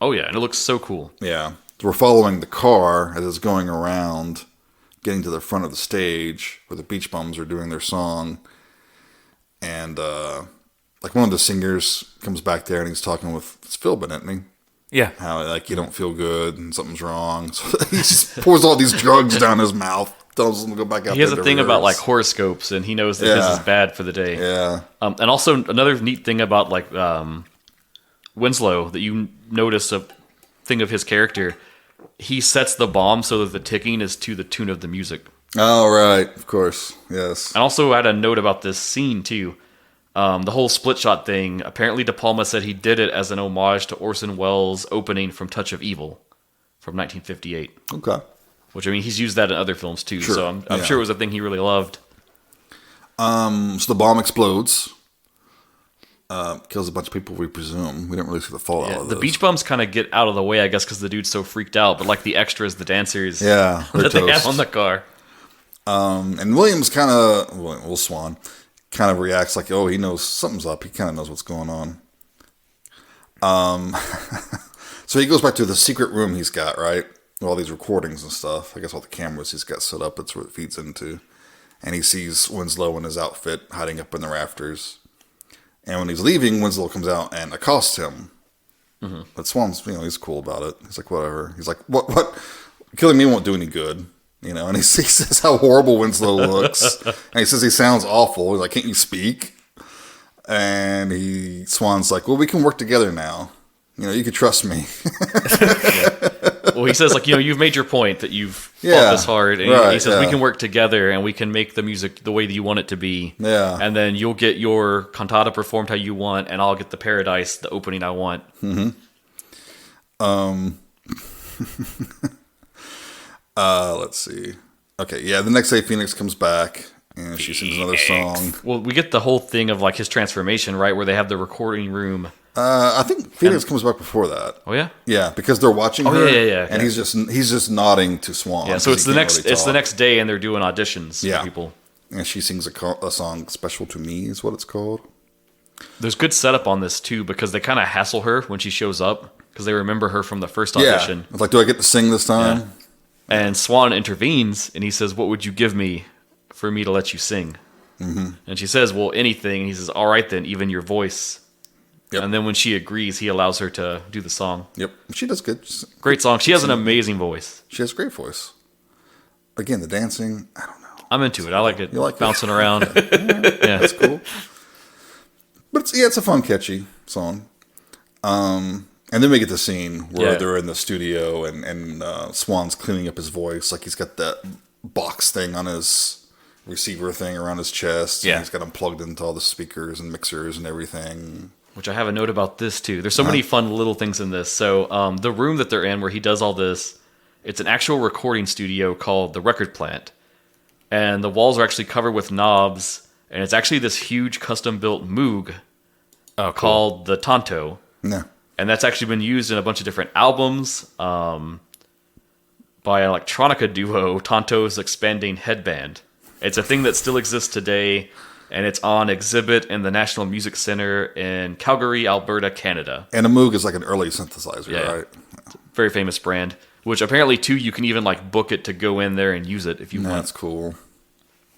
Oh, yeah. And it looks so cool. Yeah. So we're following the car as it's going around, getting to the front of the stage where the Beach Bums are doing their song. And like one of the singers comes back there and he's talking with Philbin, isn't he? Yeah. How like you don't feel good and something's wrong. So he just pours all these drugs down his mouth. Tells him to go back out. He has a thing about like horoscopes, and he knows that this is bad for the day. Yeah. And also another neat thing about like Winslow that you notice a thing of his character. He sets the bomb so that the ticking is to the tune of the music. Oh right, of course, yes. And also I had a note about this scene too. The whole split shot thing. Apparently, De Palma said he did it as an homage to Orson Welles' opening from Touch of Evil from 1958. Okay. Which, I mean, he's used that in other films, too. Sure. So I'm sure it was a thing he really loved. So the bomb explodes. Kills a bunch of people, we presume. We don't really see the fallout of this. The Beach Bums kind of get out of the way, I guess, because the dude's so freaked out. But, like, the extras, the dancers that they have on the car. And Williams kind of... Will Swan kind of reacts like, oh, he knows something's up. He kind of knows what's going on. So he goes back to the secret room he's got, right? All these recordings and stuff. I guess all the cameras he's got set up. That's what it feeds into. And he sees Winslow in his outfit hiding up in the rafters. And when he's leaving, Winslow comes out and accosts him. Mm-hmm. But Swan's, he's cool about it. He's like, whatever. He's like, what? Killing me won't do any good. And he says how horrible Winslow looks. And he says he sounds awful. He's like, can't you speak? And Swan's like, well, we can work together now. You can trust me. Well, he says, like, you've made your point that you've fought this hard. And he says, we can work together and we can make the music the way that you want it to be. Yeah. And then you'll get your cantata performed how you want, and I'll get the Paradise, the opening I want. Mm-hmm. Let's see. Okay, yeah, the next day Phoenix comes back and she sings another song. Well, we get the whole thing of, like, his transformation, right, where they have the recording room. I think Phoenix comes back before that. Oh yeah, yeah, because they're watching her. Yeah. And he's just nodding to Swan. Yeah, so it's the next day, and they're doing auditions for people. And she sings a song "Special to Me" is what it's called. There's good setup on this too because they kind of hassle her when she shows up because they remember her from the first audition. Yeah, it's like, do I get to sing this time? Yeah. And Swan intervenes and he says, "What would you give me for me to let you sing?" Mm-hmm. And she says, "Well, anything." And he says, "All right then, even your voice." Yep. And then when she agrees, he allows her to do the song. Yep. She does good. Great song. She has an amazing voice. She has a great voice. Again, the dancing, I don't know. I'm into it. I like it. You like bouncing around. Yeah, that's cool. But it's a fun, catchy song. And then we get the scene where they're in the studio and Swan's cleaning up his voice. Like he's got that box thing on his receiver thing around his chest. Yeah. And he's got them plugged into all the speakers and mixers and everything. Which I have a note about this too. There's so many fun little things in this. So the room that they're in where he does all this, it's an actual recording studio called the Record Plant. And the walls are actually covered with knobs. And it's actually this huge custom-built Moog called the Honto. Yeah. And that's actually been used in a bunch of different albums by an electronica duo, Tonto's Expanding Headband. It's a thing that still exists today. And it's on exhibit in the National Music Center in Calgary, Alberta, Canada. And a Moog is like an early synthesizer, right? It's a very famous brand, which apparently, too, you can even like book it to go in there and use it if you want. That's cool.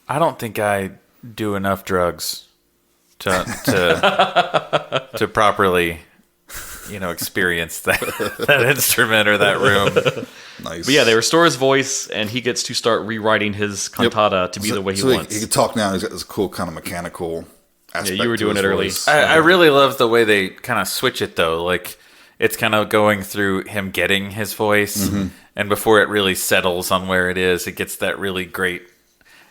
I don't think I do enough drugs to properly, experience that instrument or that room. Nice. But yeah, they restore his voice, and he gets to start rewriting his cantata to be the way he wants. He can talk now. He's got this cool kind of mechanical aspect. Yeah, you were doing it early. I really love the way they kind of switch it, though. Like, it's kind of going through him getting his voice, and before it really settles on where it is, it gets that really great.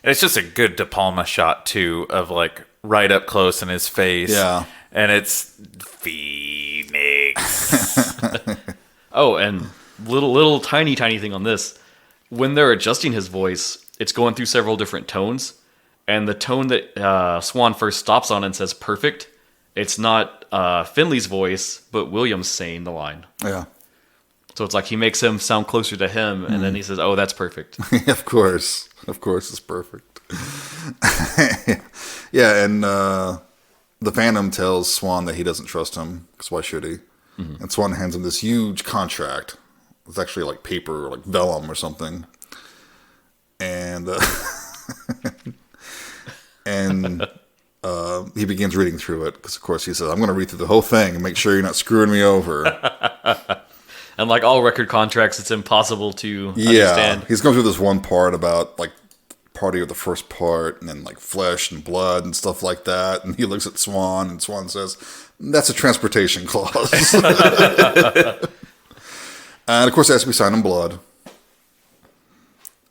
And it's just a good De Palma shot, too, of, like, right up close in his face. Yeah. And it's Phoenix. Oh, and little tiny thing on this. When they're adjusting his voice, it's going through several different tones. And the tone that Swan first stops on and says perfect, it's not Finley's voice, but Williams saying the line. Yeah. So it's like he makes him sound closer to him, and then he says, oh, that's perfect. Of course, it's perfect. Yeah, and the Phantom tells Swan that he doesn't trust him, because why should he? And Swan hands him this huge contract. It's actually like paper, or like vellum or something. And he begins reading through it, because of course he says, I'm going to read through the whole thing and make sure you're not screwing me over. And like all record contracts, it's impossible to understand. He's going through this one part about like party of the first part, and then like flesh and blood and stuff like that. And he looks at Swan, and Swan says, that's a transportation clause. And of course it has to be signed in blood.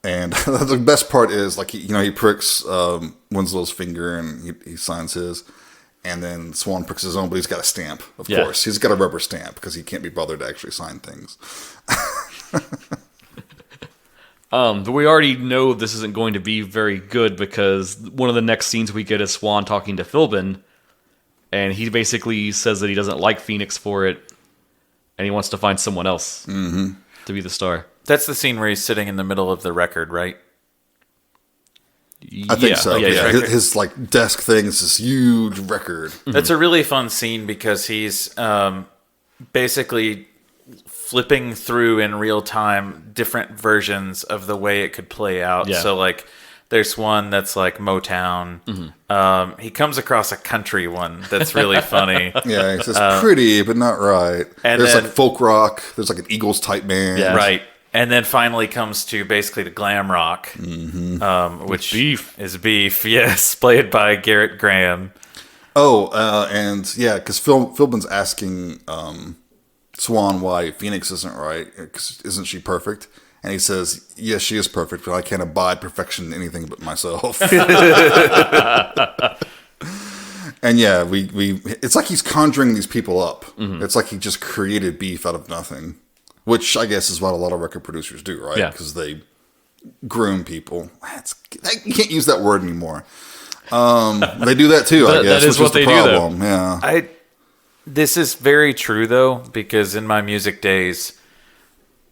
And the best part is, like, he pricks Winslow's finger, and he signs his. And then Swan pricks his own, but he's got a stamp, of course. He's got a rubber stamp, because he can't be bothered to actually sign things. But we already know this isn't going to be very good, because one of the next scenes we get is Swan talking to Philbin, and he basically says that he doesn't like Phoenix for it, and he wants to find someone else to be the star. That's the scene where he's sitting in the middle of the record, right? I think so. Yeah. His like desk thing is this huge record. That's a really fun scene, because he's basically flipping through in real time different versions of the way it could play out. Yeah. So like there's one that's like Motown. He comes across a country one that's really funny. Yeah, it's just pretty, but not right. And there's like folk rock. There's like an Eagles type band. Yeah. Right. And then finally comes to basically the glam rock, which is Beef, yes, played by Garrett Graham. Oh, and yeah, because Philbin's asking Swan why Phoenix isn't right, 'cause isn't she perfect? And he says, yes, she is perfect, but I can't abide perfection in anything but myself. And yeah, it's like he's conjuring these people up. It's like he just created Beef out of nothing. Which I guess is what a lot of record producers do, right? Yeah. Because they groom people. You can't use that word anymore. They do that too, I guess. That is what they do, though. Yeah. This is very true, though, because in my music days,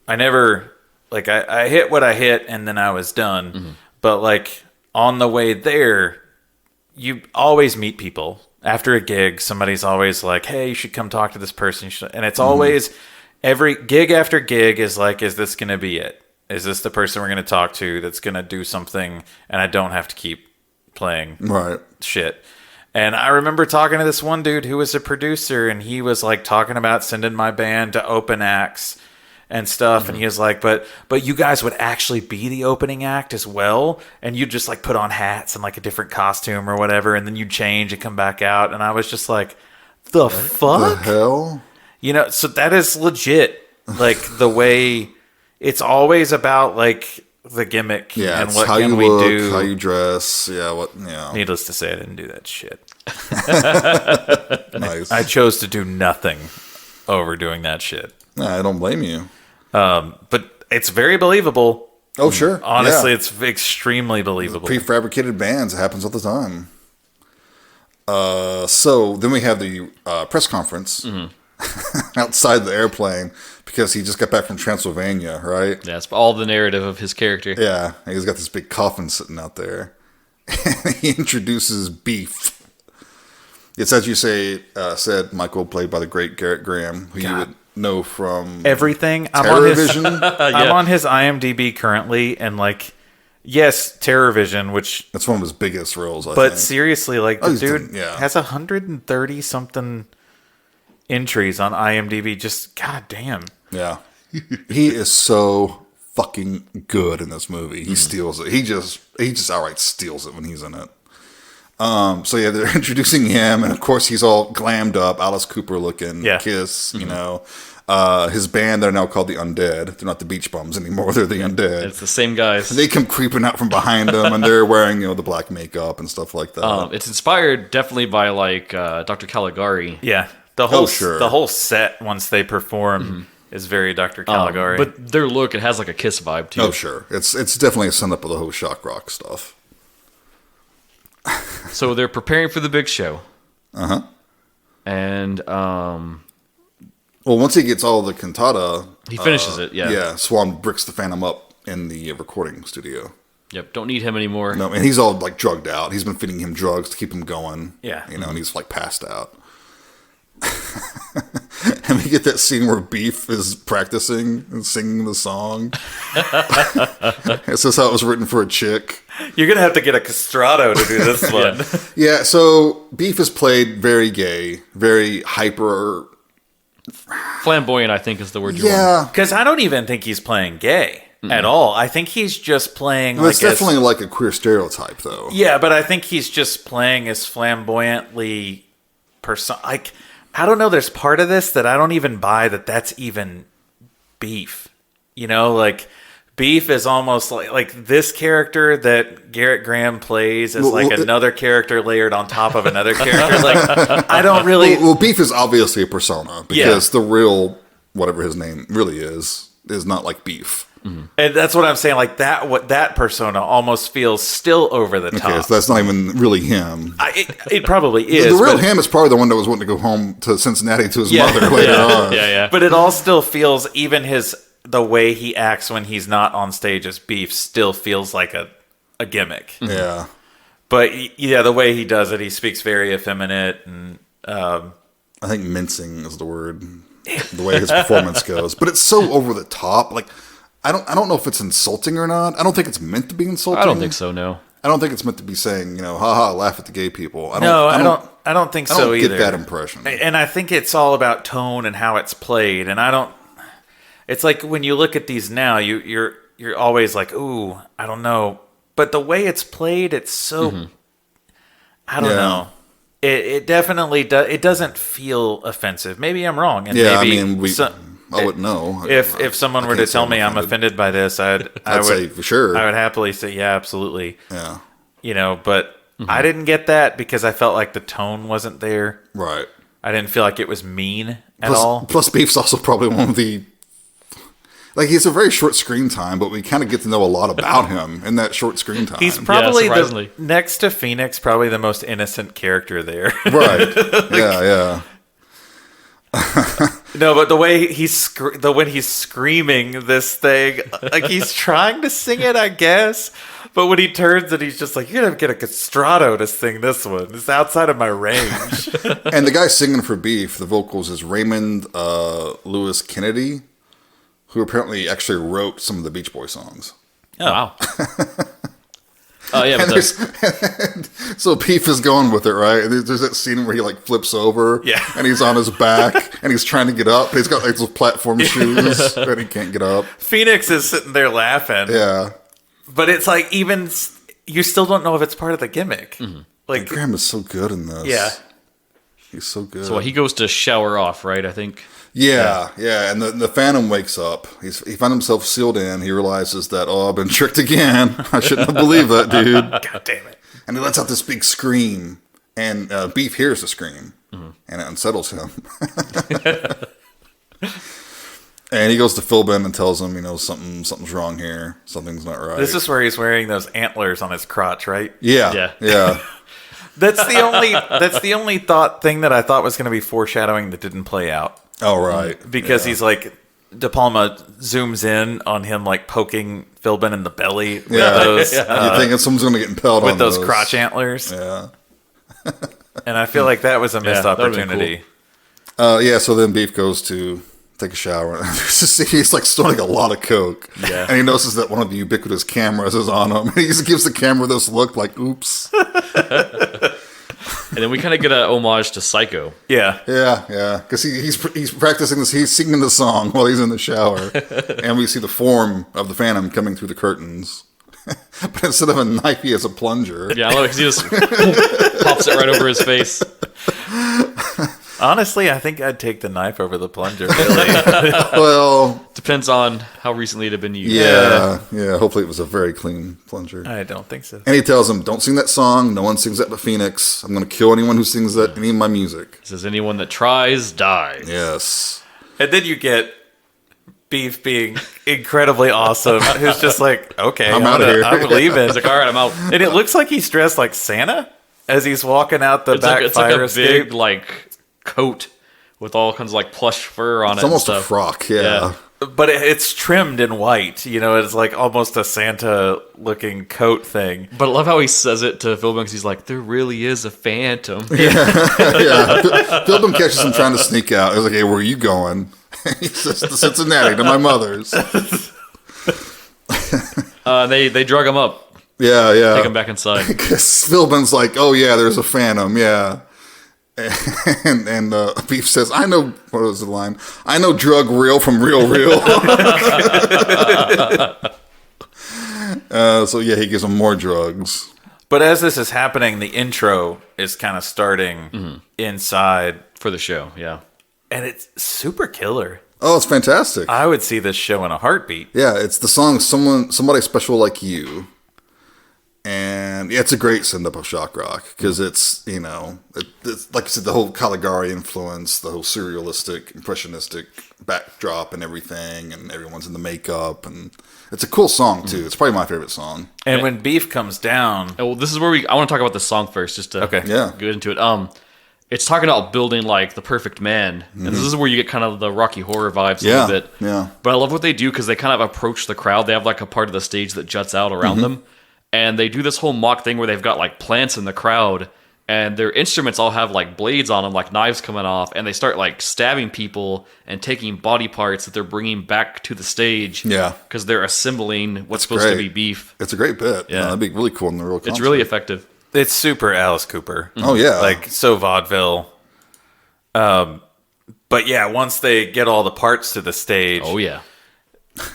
I never, like, I hit what I hit and then I was done. But, like, on the way there, you always meet people. After a gig, somebody's always like, hey, you should come talk to this person. And it's always... Every gig after gig is like, is this going to be it? Is this the person we're going to talk to that's going to do something and I don't have to keep playing shit? And I remember talking to this one dude who was a producer, and he was like talking about sending my band to open acts and stuff. And he was like, but you guys would actually be the opening act as well. And you'd just like put on hats and like a different costume or whatever. And then you'd change and come back out. And I was just like, the fuck? The hell? So that is legit. Like the way it's always about like the gimmick and what how can you we look, do. how you dress. Yeah. Needless to say, I didn't do that shit. Nice. I chose to do nothing over doing that shit. Nah, I don't blame you. But it's very believable. Oh, sure. Honestly, it's extremely believable. Prefabricated bands. It happens all the time. So then we have the press conference. Outside the airplane, because he just got back from Transylvania, right? Yeah, it's all the narrative of his character. Yeah, and he's got this big coffin sitting out there. And he introduces Beef. It's, as you said, Michael, played by the great Garrett Graham, who you would know from everything. Terrorvision. I'm on his IMDb currently, and like Yes, Terror Vision, which... That's one of his biggest roles, I But think. seriously, like, the he's dude done- yeah. has 130-something entries on IMDb. Just, goddamn. Yeah. He is so fucking good in this movie. He steals it. He just outright steals it when he's in it. So yeah, they're introducing him, and of course he's all glammed up, Alice Cooper looking, Kiss, you know. His band, they're now called the Undead. They're not the Beach Bums anymore. They're the Undead. It's the same guys. They come creeping out from behind them, and they're wearing, the black makeup and stuff like that. It's inspired definitely by like Dr. Caligari. Yeah. The whole sure. the whole set, once they perform, is very Dr. Caligari. But their look, it has like a Kiss vibe too. Oh, sure. It's definitely a send up of the whole shock rock stuff. So they're preparing for the big show. Uh-huh. And Well, once he gets all the cantata... he finishes it, yeah. Yeah, Swan bricks the Phantom up in the recording studio. Yep, don't need him anymore. No, and he's all, like, drugged out. He's been feeding him drugs to keep him going. Yeah. And he's, like, passed out. And we get that scene where Beef is practicing and singing the song. It's just how it was written for a chick. You're going to have to get a castrato to do this one. Yeah, so Beef is played very gay, very hyper... Flamboyant, I think, is the word you want. Yeah. Because I don't even think he's playing gay at all. I think he's just playing Well, it's like definitely like a queer stereotype, though. Yeah, but I think he's just playing as flamboyantly like, I don't know, there's part of this that I don't even buy that's even Beef. Like, Beef is almost like this character that Garrett Graham plays is another character layered on top of another character. Like, I don't really... Well, Beef is obviously a persona, because the real, whatever his name really is not like Beef. Mm-hmm. And that's what I'm saying. Like, that persona almost feels still over the top. Okay, so that's not even really him. It probably is. The real him is probably the one that was wanting to go home to Cincinnati to his mother later on. Yeah. But it all still feels, even the way he acts when he's not on stage as Beef still feels like a gimmick. Yeah. But yeah, the way he does it, he speaks very effeminate, and I think mincing is the word. The way his performance goes, but it's so over the top. Like, I don't know if it's insulting or not. I don't think it's meant to be insulting. I don't think so. No. I don't think it's meant to be saying, haha, laugh at the gay people. I don't think so either. I don't get that impression. And I think it's all about tone and how it's played. And it's like when you look at these now, you're always like, ooh, I don't know. But the way it's played, it's so, I don't know. It definitely does. It doesn't feel offensive. Maybe I'm wrong. And maybe I wouldn't know. If someone were to tell me I'm offended by this, I would say for sure. I would happily say, yeah, absolutely. Yeah. But I didn't get that because I felt like the tone wasn't there. Right. I didn't feel like it was mean at all. Plus, Beef's also probably one of the... Like, he's a very short screen time, but we kind of get to know a lot about him in that short screen time. He's probably, next to Phoenix, probably the most innocent character there. Right. Yeah. No, but the way when he's screaming this thing, like he's trying to sing it, I guess. But when he turns and he's just like, you're going to get a castrato to sing this one. It's outside of my range. And the guy singing for Beef, the vocals, is Raymond Lewis Kennedy, who apparently actually wrote some of the Beach Boys songs. Oh, wow. Oh, yeah. But so Beef is going with it, right? And there's that scene where he like flips over, and he's on his back, and he's trying to get up. He's got like those platform shoes, and he can't get up. Phoenix is sitting there laughing. Yeah. But it's like, even you still don't know if it's part of the gimmick. Mm-hmm. Like, Graham is so good in this. Yeah. He's so good. So he goes to shower off, right? I think. Yeah. And the Phantom wakes up. He found himself sealed in. He realizes that, I've been tricked again. I shouldn't have believed that, dude. God damn it. And he lets out this big scream. And Beef hears the scream. And it unsettles him. And he goes to Philbin and tells him, something's wrong here. Something's not right. This is where he's wearing those antlers on his crotch, right? Yeah. That's the only thing that I thought was going to be foreshadowing that didn't play out. Oh, right. Because he's like, De Palma zooms in on him like poking Philbin in the belly with those. You think someone's going to get impaled with on those crotch antlers. Yeah. And I feel like that was a missed opportunity. Cool. So then Beef goes to take a shower. And he's like snorting a lot of coke. Yeah. And he notices that one of the ubiquitous cameras is on him. And he just gives the camera this look like, oops. And then we kind of get a homage to Psycho. Yeah. Yeah. Because he's practicing this. He's singing the song while he's in the shower. And we see the form of the Phantom coming through the curtains. But instead of a knife, he has a plunger. Yeah, I love it because he just pops it right over his face. Honestly, I think I'd take the knife over the plunger, really. Well, Depends on how recently it had been used. yeah. Hopefully it was a very clean plunger. I don't think so. And he tells him, don't sing that song. No one sings that but Phoenix. I'm going to kill anyone who sings that, any of my music. He says, anyone that tries, dies. Yes. And then you get Beef being incredibly awesome, who's just like, okay, I'm outta here. I'm leaving. He's like, all right, I'm out. And it looks like he's dressed like Santa as he's walking out the back It's fire like a escape. big, like, coat with all kinds of, like, plush fur on It's it almost and a stuff. frock, yeah. But it's trimmed in white. It's like almost a Santa-looking coat thing. But I love how he says it to Philbin because he's like, there really is a phantom. Yeah. Philbin catches him trying to sneak out. He's like, hey, where are you going? He says, to Cincinnati, to my mother's. They drug him up, Yeah. take him back inside. Because Philbin's like, oh, yeah, there's a Phantom, yeah. And Beef says, I know, what was the line? I know drug real from real. So, yeah, he gives him more drugs. But as this is happening, the intro is kind of starting inside. For the show, yeah. And it's super killer. Oh, it's fantastic. I would see this show in a heartbeat. Yeah, it's the song Somebody Special Like You. And yeah, it's a great send-up of shock rock because it's, it's, like I said, the whole Caligari influence, the whole surrealistic, impressionistic backdrop and everything, and everyone's in the makeup, and it's a cool song too. It's probably my favorite song. And when Beef comes down... Well, this is where I want to talk about the song first, just to Yeah. get into it. It's talking about building, like, the perfect man. And this is where you get kind of the Rocky Horror vibes a little bit. Yeah. But I love what they do because they kind of approach the crowd. They have, like, a part of the stage that juts out around them. And they do this whole mock thing where they've got, like, plants in the crowd. And their instruments all have, like, blades on them, like knives coming off. And they start, like, stabbing people and taking body parts that they're bringing back to the stage. Yeah. Because they're assembling what's supposed to be beef. It's a great bit. Yeah. That'd be really cool in the real concert. It's really effective. It's super Alice Cooper. Oh, yeah. Like, so vaudeville. But yeah, once they get all the parts to the stage... Oh, yeah.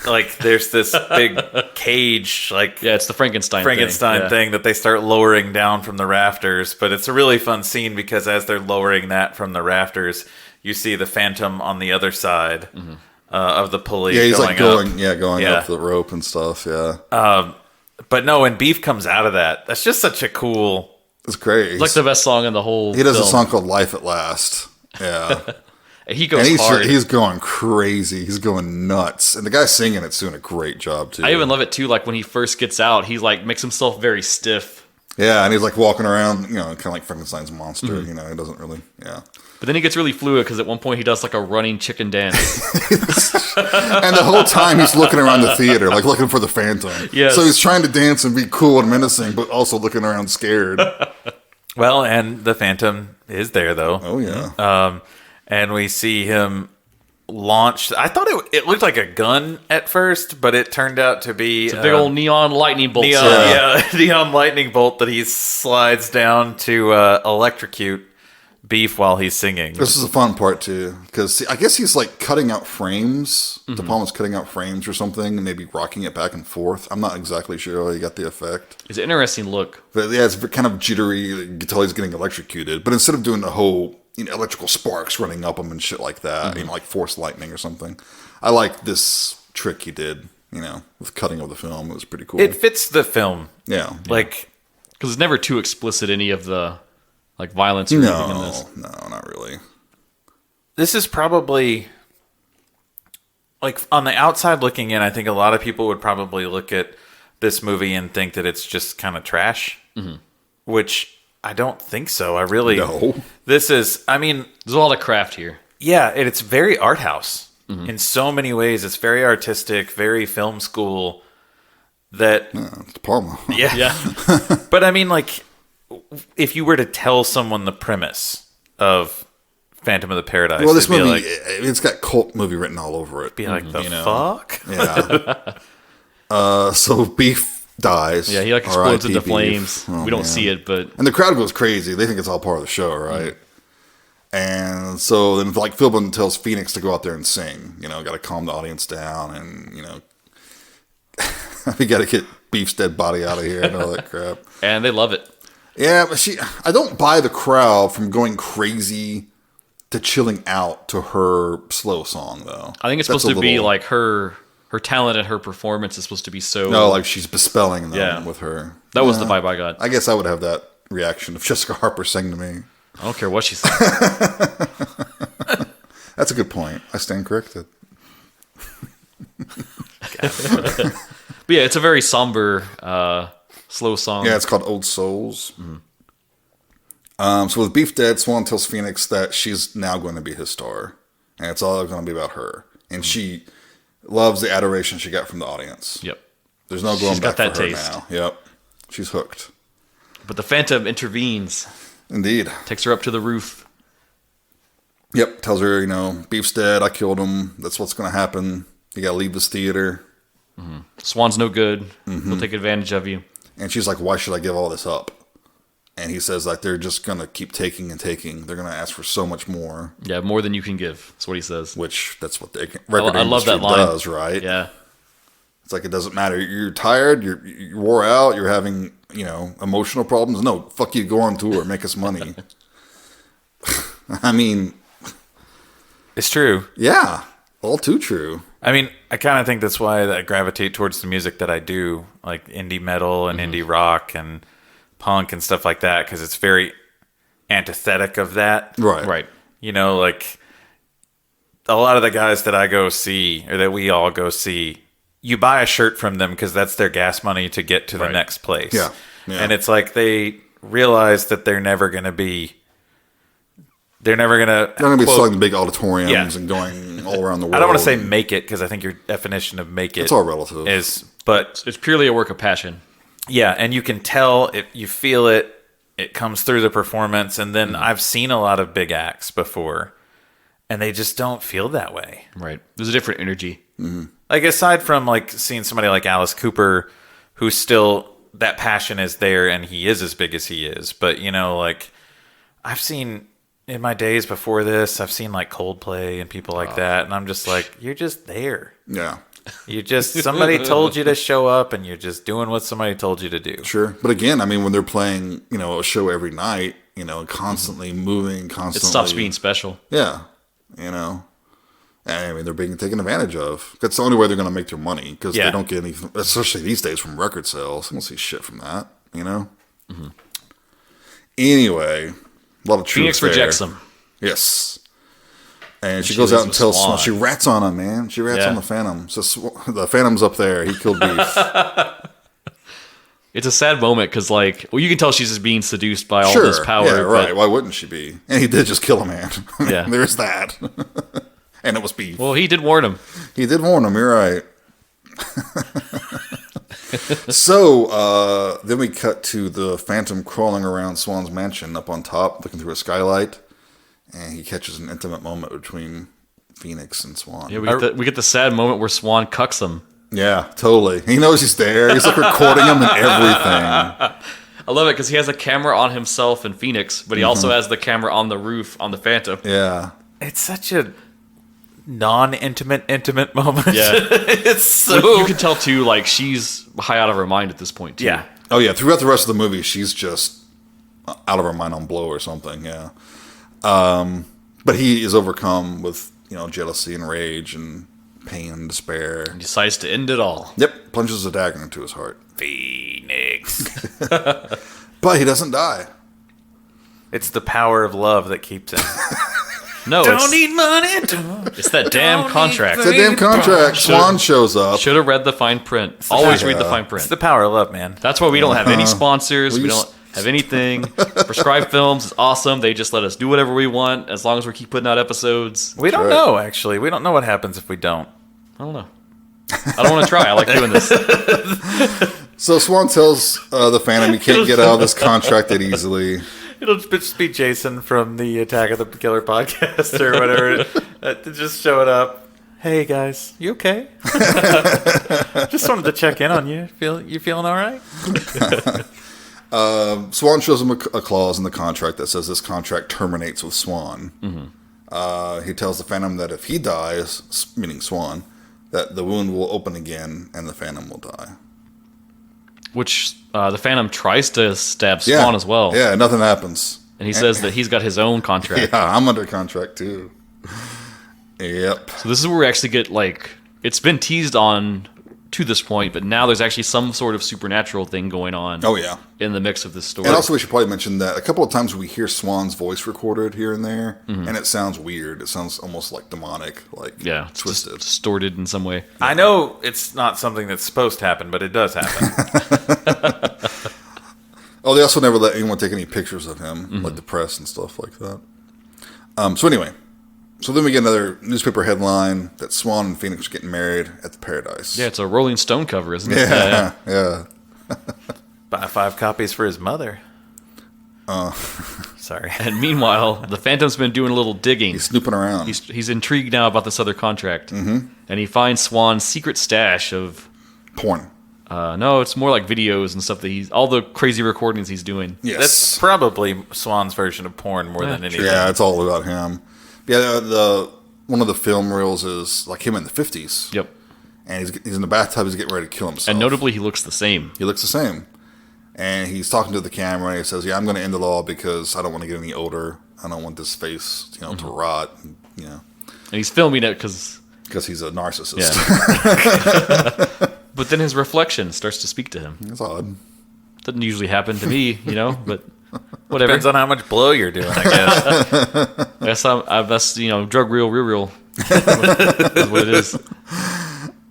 Like, there's this big cage, like... Yeah, it's the Frankenstein thing that they start lowering down from the rafters. But it's a really fun scene because as they're lowering that from the rafters, you see the Phantom on the other side of the pulley. Yeah, he's going going Yeah. up the rope and stuff, yeah. But no, when Beef comes out of that, that's just such a cool... It's great. It's like the best song in the whole He does film. a song called Life at Last. Yeah. He goes And hard. he's going crazy. He's going nuts. And the guy singing it's doing a great job, too. I even love it, too, like, when he first gets out, he, like, makes himself very stiff. Yeah, and he's like walking around, kind of like Frankenstein's monster. He doesn't really, But then he gets really fluid, because at one point he does, like, a running chicken dance. And the whole time he's looking around the theater, like looking for the Phantom. Yes. So he's trying to dance and be cool and menacing, but also looking around scared. Well, and the Phantom is there, though. Oh, yeah. And we see him launch. I thought it looked like a gun at first, but it turned out to be It's a big old neon lightning bolt. neon lightning bolt that he slides down to electrocute Beef while he's singing. This is a fun part, too, because I guess he's like cutting out frames. De Palma's cutting out frames or something, and maybe rocking it back and forth. I'm not exactly sure how he got the effect. It's an interesting look. But yeah, it's kind of jittery. You can tell he's getting electrocuted. But instead of doing the whole electrical sparks running up him and shit like that, like force lightning or something, I like this trick he did, with cutting of the film. It was pretty cool. It fits the film. Yeah. Like, Because it's never too explicit, any of the, like, violence or anything in this. No, not really. this is probably, like, on the outside looking in, I think a lot of people would probably look at this movie and think that it's just kind of trash, which I don't think so. I really... No. This is, I mean... There's a lot of craft here. Yeah, it's very art house. In so many ways. It's very artistic, very film school. That... It's De Palma. Yeah. But I mean, like, if you were to tell someone the premise of Phantom of the Paradise. Well, this it'd be movie, it's got cult movie written all over it. be like the fuck? Yeah. So Beef dies. Yeah, he like explodes R.I.P. into flames. Beef. Oh, we don't man. see it, but And the crowd goes crazy. They think it's all part of the show, right? And so then, like, Philbin tells Phoenix to go out there and sing. You know, got to calm the audience down, and you know, we got to get Beef's dead body out of here and all that crap. and they love it. Yeah, but I don't buy the crowd from going crazy to chilling out to her slow song, though. I think it's supposed to be like her talent and her performance is supposed to be so. No, like she's bespelling them with her. That was the vibe I got. I guess I would have that reaction if Jessica Harper sang to me. I don't care what she said. That's a good point. I stand corrected. But yeah, it's a very somber, slow song. Yeah, it's called Old Souls. So with Beef dead, Swan tells Phoenix that she's now going to be his star. And it's all going to be about her. And she loves the adoration she got from the audience. Yep. There's no going She's back got that for her taste. now. Yep. She's hooked. But the Phantom intervenes, Indeed. takes her up to the roof. Yep. Tells her, you know, Beef's dead. I killed him. That's what's going to happen. You got to leave this theater. Swan's no good. He'll take advantage of you. And she's like, why should I give all this up? And he says, like, they're just going to keep taking and taking. They're going to ask for so much more. Yeah, more than you can give. That's what he says. Which, that's what the record I love industry that line. does, right? Yeah. It's like, it doesn't matter. You're tired. You're wore out. You're having, you know, emotional problems. No, fuck you. Go on tour. Make us money. I mean, It's true. yeah. All too true. I mean, I kind of think that's why I gravitate towards the music that I do, like indie metal and indie rock and punk and stuff like that, because it's very antithetic of that. Right. Right. You know, like a lot of the guys that I go see or that we all go see, you buy a shirt from them because that's their gas money to get to the next place. Yeah. Yeah. And it's like they realize that they're never going to be They're never going to... They're going to be quote, selling the big auditoriums Yeah. and going all around the world. I don't want to say make it, because I think your definition of make it... It's all relative. Is, but It's purely a work of passion. yeah, and you can tell, if you feel it, it comes through the performance. And then I've seen a lot of big acts before, and they just don't feel that way. Right. There's a different energy. Like, aside from like seeing somebody like Alice Cooper, who's still... that passion is there, and he is as big as he is. But, you know, like, I've seen... in my days before this, I've seen like Coldplay and people like that, and I'm just like, you're just there. Yeah. You just, somebody told you to show up, and you're just doing what somebody told you to do. Sure. But again, I mean, when they're playing, you know, a show every night, you know, constantly moving, constantly. It stops being special. Yeah. You know. And, I mean, they're being taken advantage of. That's the only way they're going to make their money, because Yeah. they don't get anything, especially these days, from record sales. They don't see shit from that, you know? Anyway, a lot of truth Phoenix there. rejects them. Yes. And she she goes out leaves and with tells Swan. Swan. She rats on him, man. She rats Yeah. on the Phantom. So the Phantom's up there. He killed Beef. It's a sad moment because, like, well, you can tell she's just being seduced by all Sure. this power. Yeah, right. but- Why wouldn't she be? And he did just kill a man. Yeah. There's that. And it was Beef. Well, he did warn him. He did warn him. You're right. So then we cut to the Phantom crawling around Swan's mansion up on top, looking through a skylight, and he catches an intimate moment between Phoenix and Swan. Yeah, we get the sad moment where Swan cucks him. Yeah, totally. He knows he's there. He's like recording him and everything. I love it because he has a camera on himself and Phoenix, but he also has the camera on the roof on the Phantom. Yeah. It's such a non-intimate moment. Yeah. It's so... You can tell, too, like, she's high out of her mind at this point, too. yeah. Oh, yeah. Throughout the rest of the movie, she's just out of her mind on blow or something. Yeah. But he is overcome with, you know, jealousy and rage and pain and despair. He decides to end it all. Yep. Plunges a dagger into his heart. Phoenix. But he doesn't die. It's the power of love that keeps him. No, Don't need money. Don't. it's that damn contract. It's a damn contract. Swan shows up. Should have read the fine print. Always read the fine print. It's the power of love, man. That's why we don't have any sponsors. we We used- don't have anything. Prescribed Films is awesome. They just let us do whatever we want as long as we keep putting out episodes. We don't right. know, actually. We don't know what happens if we don't. I don't know. I don't want to try. I like doing this. So Swan tells the Phantom he can't get out of this contract that easily. It'll just be Jason from the Attack of the Killer podcast or whatever, just showing up. Hey guys, you okay? Just wanted to check in on you. You feeling all right? Swan shows him a clause in the contract that says this contract terminates with Swan. He tells the Phantom that if he dies, meaning Swan, that the wound will open again and the Phantom will die. Which the Phantom tries to stab Swan as well. Yeah, nothing happens. And he says that he's got his own contract. Yeah, I'm under contract too. Yep. So this is where we actually get, like, it's been teased on to this point, but now there's actually some sort of supernatural thing going on. Oh, yeah. In the mix of this story. And also we should probably mention that a couple of times we hear Swan's voice recorded here and there, and it sounds weird. It sounds almost like demonic, like twisted. Distorted in some way. I know it's not something that's supposed to happen, but it does happen. Oh, they also never let anyone take any pictures of him, like the press and stuff like that. So anyway, so then we get another newspaper headline that Swan and Phoenix are getting married at the Paradise. Yeah, it's a Rolling Stone cover, isn't it? Yeah. Buy 5 copies for his mother. Sorry. And meanwhile, the Phantom's been doing a little digging. He's snooping around. He's intrigued now about this other contract. And he finds Swan's secret stash of... porn. No, it's more like videos and stuff that all the crazy recordings he's doing. Yes. That's probably Swan's version of porn more than anything. Yeah, it's all about him. Yeah, one of the film reels is like him in the 50s. Yep. And he's in the bathtub, he's getting ready to kill himself. And notably, he looks the same. He looks the same. And he's talking to the camera, and he says, yeah, I'm going to end it all because I don't want to get any older. I don't want this face, to rot. And he's filming it because he's a narcissist. Yeah. But then his reflection starts to speak to him. That's odd. Doesn't usually happen to me, but whatever. Depends on how much blow you're doing, I guess. That's drug real is what it is.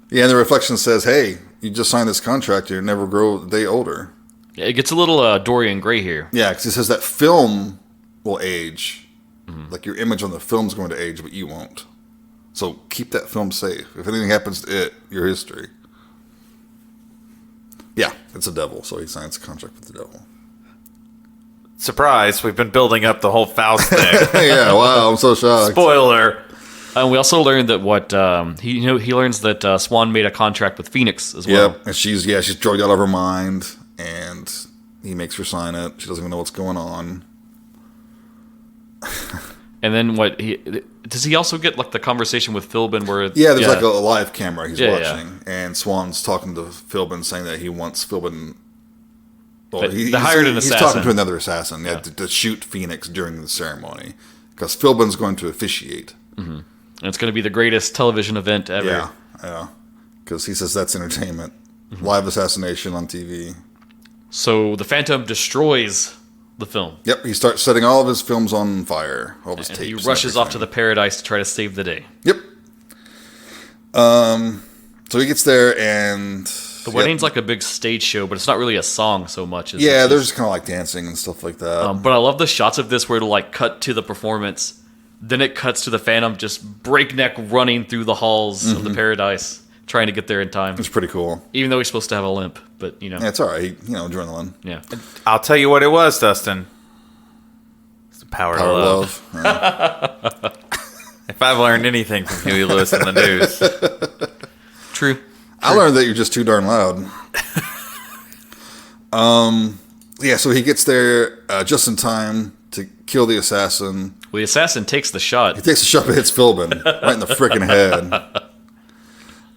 Yeah, and the reflection says, hey, you just signed this contract, you never grow a day older. Yeah, it gets a little Dorian Gray here. Yeah, because it says that film will age. Like your image on the film's going to age, but you won't. So keep that film safe. If anything happens to it, your history. Yeah, it's a devil, so he signs a contract with the devil. Surprise, we've been building up the whole Faust thing. Yeah, wow, I'm so shocked. Spoiler. And we also learned that he learns that Swan made a contract with Phoenix as well. Yep, and she's drugged out of her mind, and he makes her sign it. She doesn't even know what's going on. And then does he also get like the conversation with Philbin where there's like a live camera he's watching, yeah. and Swan's talking to Philbin saying that he wants Philbin. Well, they hired an assassin. He's talking to another assassin, to shoot Phoenix during the ceremony because Philbin's going to officiate. Mm-hmm. And it's going to be the greatest television event ever. Yeah, because he says that's entertainment, live assassination on TV. So the Phantom destroys the film. Yep, he starts setting all of his films on fire, all of his tapes. He rushes off to the Paradise to try to save the day. Yep. So he gets there, and the wedding's like a big stage show, but it's not really a song so much. They're just kind of like dancing and stuff like that. But I love the shots of this where it'll like cut to the performance, then it cuts to the Phantom just breakneck running through the halls of the Paradise, trying to get there in time. It's pretty cool. Even though he's supposed to have a limp, but Yeah, it's all right. Adrenaline. Yeah. I'll tell you what it was, Dustin. It's the power of love. Yeah. If I've learned anything from Huey Lewis in the news. True. I learned that you're just too darn loud. So he gets there just in time to kill the assassin. Well, the assassin takes the shot. He takes a shot, but hits Philbin right in the freaking head.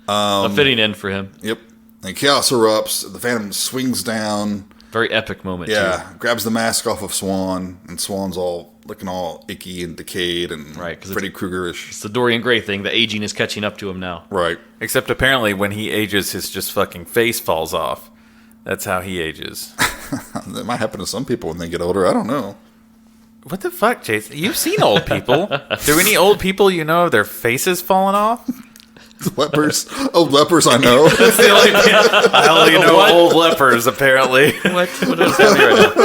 A fitting end for him. Yep. And chaos erupts. The Phantom swings down. Very epic moment, too. Grabs the mask off of Swan, and Swan's looking all icky and decayed and Freddy Krueger-ish. It's the Dorian Gray thing. The aging is catching up to him now. Right. Except apparently when he ages, his just fucking face falls off. That's how he ages. That might happen to some people when they get older. I don't know. What the fuck, Jason? You've seen old people. Do any old people have their faces falling off? Lepers? Old lepers, I know. That's the only I only know old lepers, apparently. What is happening right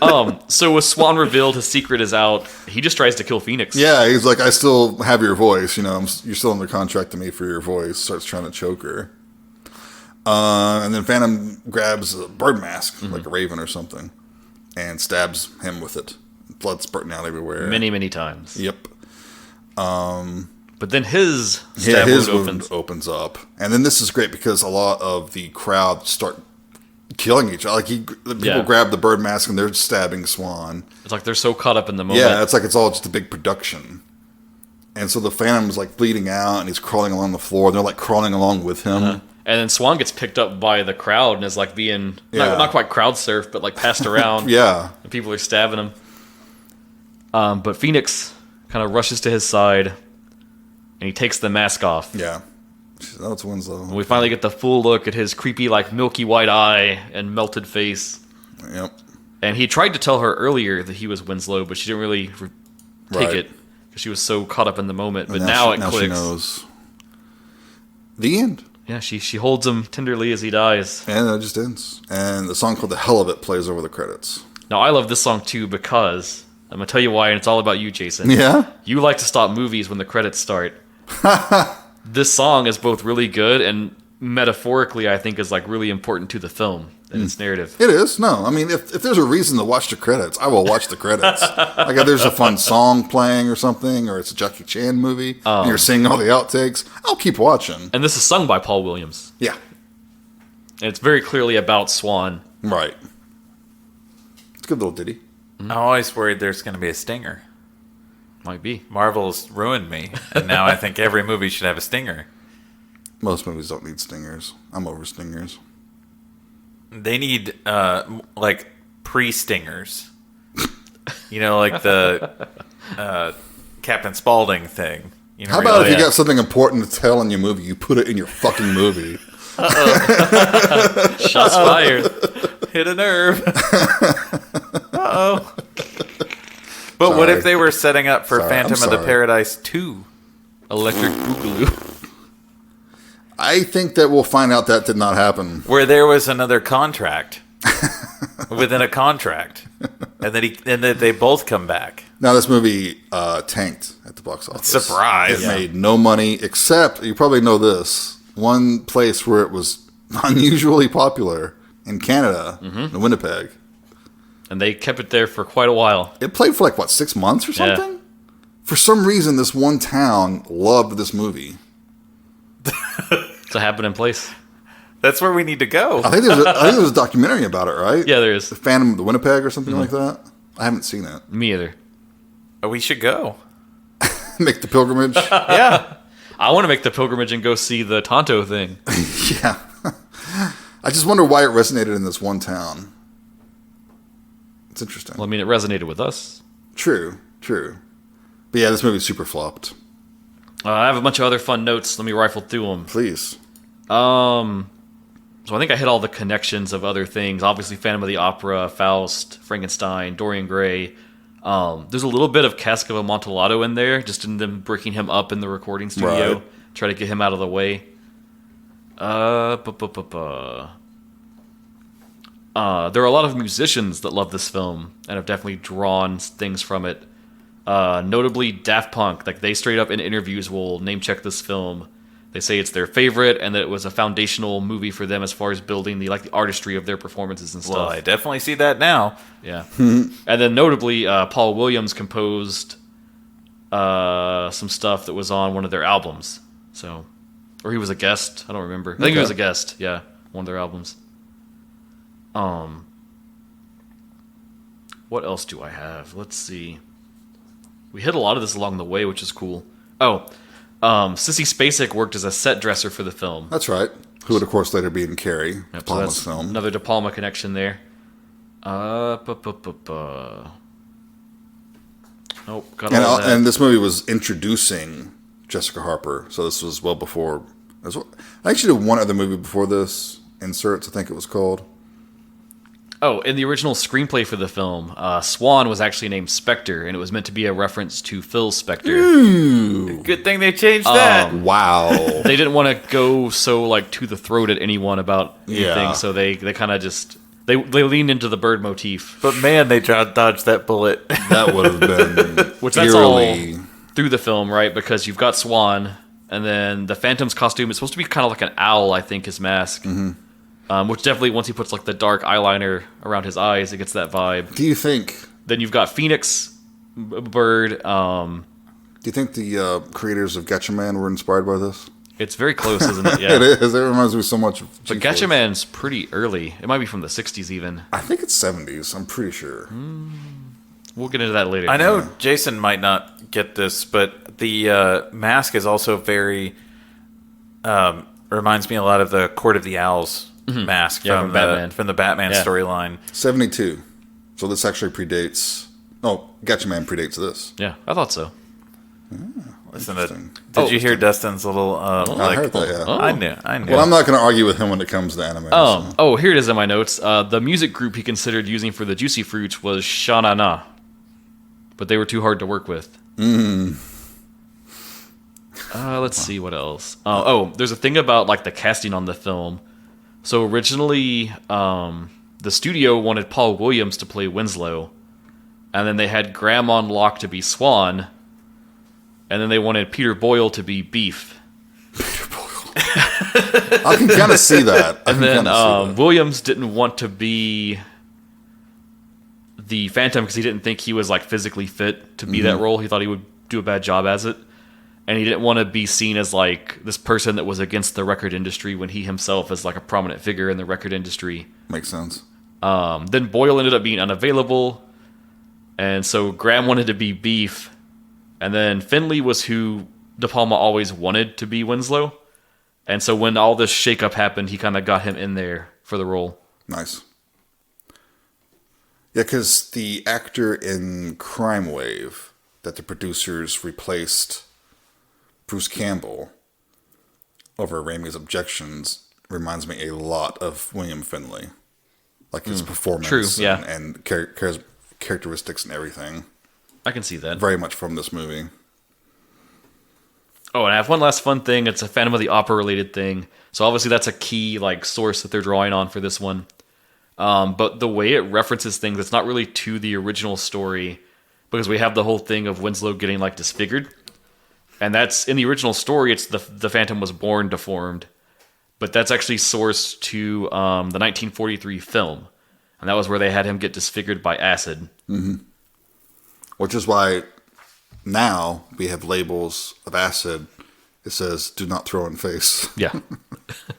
now? So with Swan revealed his secret is out, he just tries to kill Phoenix. Yeah, he's like, I still have your voice. You're still under contract to me for your voice. Starts trying to choke her. And then Phantom grabs a bird mask, like a raven or something, and stabs him with it. blood spurting out everywhere. Many times. Yep. But then his stab wound opens up. And then this is great because a lot of the crowd start killing each other. Like people grab the bird mask and they're stabbing Swan. It's like they're so caught up in the moment. Yeah, it's like it's all just a big production. And so the Phantom's like bleeding out and he's crawling along the floor. And they're like crawling along with him. And then Swan gets picked up by the crowd and is like being, not quite crowd surfed, but like passed around. Yeah. And people are stabbing him. But Phoenix kind of rushes to his side and he takes the mask off. Yeah. That's Winslow. And we finally get the full look at his creepy, like, milky white eye and melted face. Yep. And he tried to tell her earlier that he was Winslow, but she didn't really take it because she was so caught up in the moment. But now it clicks. She knows. The end. Yeah, she holds him tenderly as he dies. And it just ends. And the song called The Hell of It plays over the credits. Now, I love this song, too, because I'm going to tell you why, and it's all about you, Jason. Yeah? You like to stop movies when the credits start. This song is both really good and metaphorically, I think, is like really important to the film and its narrative. It is. No, I mean, if there's a reason to watch the credits, I will watch the credits. Like if there's a fun song playing or something, or it's a Jackie Chan movie, and you're seeing all the outtakes, I'll keep watching. And this is sung by Paul Williams. Yeah. And it's very clearly about Swan. Right. It's a good little ditty. I'm always worried there's going to be a stinger. Might be. Marvel's ruined me, and now I think every movie should have a stinger. Most movies don't need stingers. I'm over stingers. They need, like, pre-stingers. You know, like the Captain Spaulding thing. You know, how about if you got something important to tell in your movie, you put it in your fucking movie? Shots fired. Hit a nerve. Uh-oh. But what if they were setting up for Phantom of the Paradise 2? Electric Boogaloo. I think that we'll find out that did not happen. Where there was another contract within a contract, and that they both come back. Now this movie tanked at the box office. Surprise! It made no money except you probably know this one place where it was unusually popular in Canada, in Winnipeg. And they kept it there for quite a while. It played for like, what, 6 months or something? Yeah. For some reason, this one town loved this movie. It's a happening place. That's where we need to go. I think there's a documentary about it, right? Yeah, there is. The Phantom of the Winnipeg or something like that. I haven't seen it. Me either. We should go. Make the pilgrimage? Yeah. I want to make the pilgrimage and go see the Honto thing. Yeah. I just wonder why it resonated in this one town. It's interesting. Well, I mean, it resonated with us. True. But yeah, this movie super flopped. I have a bunch of other fun notes. Let me rifle through them. Please. So I think I hit all the connections of other things. Obviously, Phantom of the Opera, Faust, Frankenstein, Dorian Gray. There's a little bit of Cask of Amontillado in there, just in them breaking him up in the recording studio. Right. Try to get him out of the way. There are a lot of musicians that love this film and have definitely drawn things from it. Notably Daft Punk, like they straight up in interviews will name check this film. They say it's their favorite and that it was a foundational movie for them as far as building the artistry of their performances and stuff. Well, I definitely see that now. Yeah. And then notably Paul Williams composed some stuff that was on one of their albums. So, or he was a guest, I don't remember. I think he was a guest, yeah, one of their albums. What else do I have? Let's see. We hit a lot of this along the way, which is cool. Sissy Spacek worked as a set dresser for the film. That's right. Who would, of course, later be in Carrie, De Palma's so film. Another De Palma connection there. Nope, got all that. And this movie was introducing Jessica Harper, so this was well before. I actually did one other movie before this, Inserts, I think it was called. Oh, in the original screenplay for the film, Swan was actually named Spectre, and it was meant to be a reference to Phil Spector. Ooh. Good thing they changed that. Wow. They didn't want to go so to the throat at anyone about anything, so they kind of just they leaned into the bird motif. But man, they dodged that bullet. That would have been which that's all through the film, right? Because you've got Swan, and then the Phantom's costume is supposed to be kind of like an owl, I think, his mask. Mm-hmm. Which definitely, once he puts the dark eyeliner around his eyes, it gets that vibe. Do you think Then you've got Phoenix, Bird. Do you think the creators of Gatchaman were inspired by this? It's very close, isn't it? Yeah. It is. It reminds me so much of But G-Force. Gatchaman's pretty early. It might be from the 60s even. I think it's 70s. I'm pretty sure. We'll get into that later. I know Jason might not get this, but the mask is also very reminds me a lot of the Court of the Owls mask Yeah, from the Batman Yeah. storyline. 72. So this actually predates... Oh, Gatchaman predates this. Yeah, I thought so. Listen, Interesting. did you hear Dustin's little I heard that, yeah. Oh. I knew. Well, I'm not going to argue with him when it comes to anime. so. Oh, here it is in my notes. The music group he considered using for the Juicy Fruits was Sha-Na-Na. But they were too hard to work with. Let's see what else. There's a thing about like the casting on the film. So originally, the studio wanted Paul Williams to play Winslow, and then they had Graham on lock to be Swan, and then they wanted Peter Boyle to be Beef. I can kind of see that. And then Williams didn't want to be the Phantom because he didn't think he was like physically fit to be that role. He thought he would do a bad job as it. And he didn't want to be seen as like this person that was against the record industry when he himself is like a prominent figure in the record industry. Makes sense. Then Boyle ended up being unavailable. And so Graham wanted to be Beef. And then Finley was who De Palma always wanted to be Winslow. And so when all this shakeup happened, he kind of got him in there for the role. Nice. Yeah, because the actor in Crime Wave that the producers replaced Bruce Campbell over Raimi's objections reminds me a lot of William Finley. Like his performance True, yeah. and characteristics and everything. I can see that. Very much from this movie. Oh, and I have one last fun thing. It's a Phantom of the Opera related thing. So obviously that's a key like source that they're drawing on for this one. But the way it references things, it's not really to the original story because we have the whole thing of Winslow getting like disfigured. And that's in the original story, it's the Phantom was born deformed. But that's actually sourced to the 1943 film. And that was where they had him get disfigured by acid. Mm-hmm. Which is why now we have labels of acid. It says, do not throw in face. Yeah.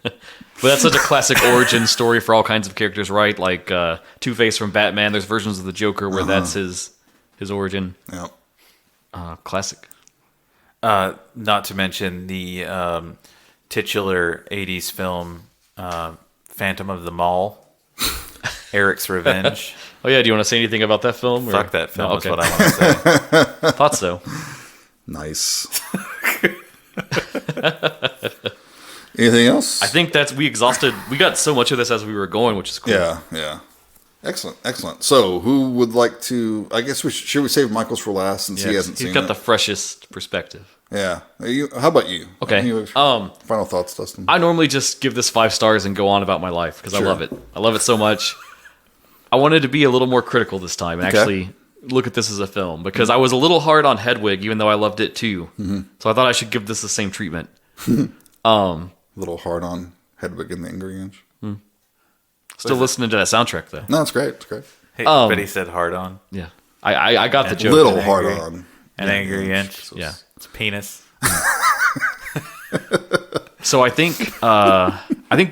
But that's such a classic origin story for all kinds of characters, right? Like Two-Face from Batman. There's versions of the Joker where that's his origin. Yep. Classic. Not to mention the titular 80s film Phantom of the Mall, Eric's Revenge. Oh, yeah. Do you want to say anything about that film? Fuck that film No, is what I want to say. Thought so. Nice. Anything else? I think we got so much of this as we were going, which is cool. Yeah. Excellent. So, who would like to? I guess should we save Michael's for last since he hasn't He's seen got it? the freshest perspective. Yeah. How about you? Okay. Final thoughts, Dustin. I normally just give this 5 stars and go on about my life because I love it. I love it so much. I wanted to be a little more critical this time and actually look at this as a film because I was a little hard on Hedwig even though I loved it too. So I thought I should give this the same treatment. A little hard on Hedwig and the Angry Inch. Still listening to that soundtrack though. No, it's great. It's great. Hey, but he said hard on. Yeah. I got the joke. Little hard on. An angry inch. So Yeah. It's penis. So I think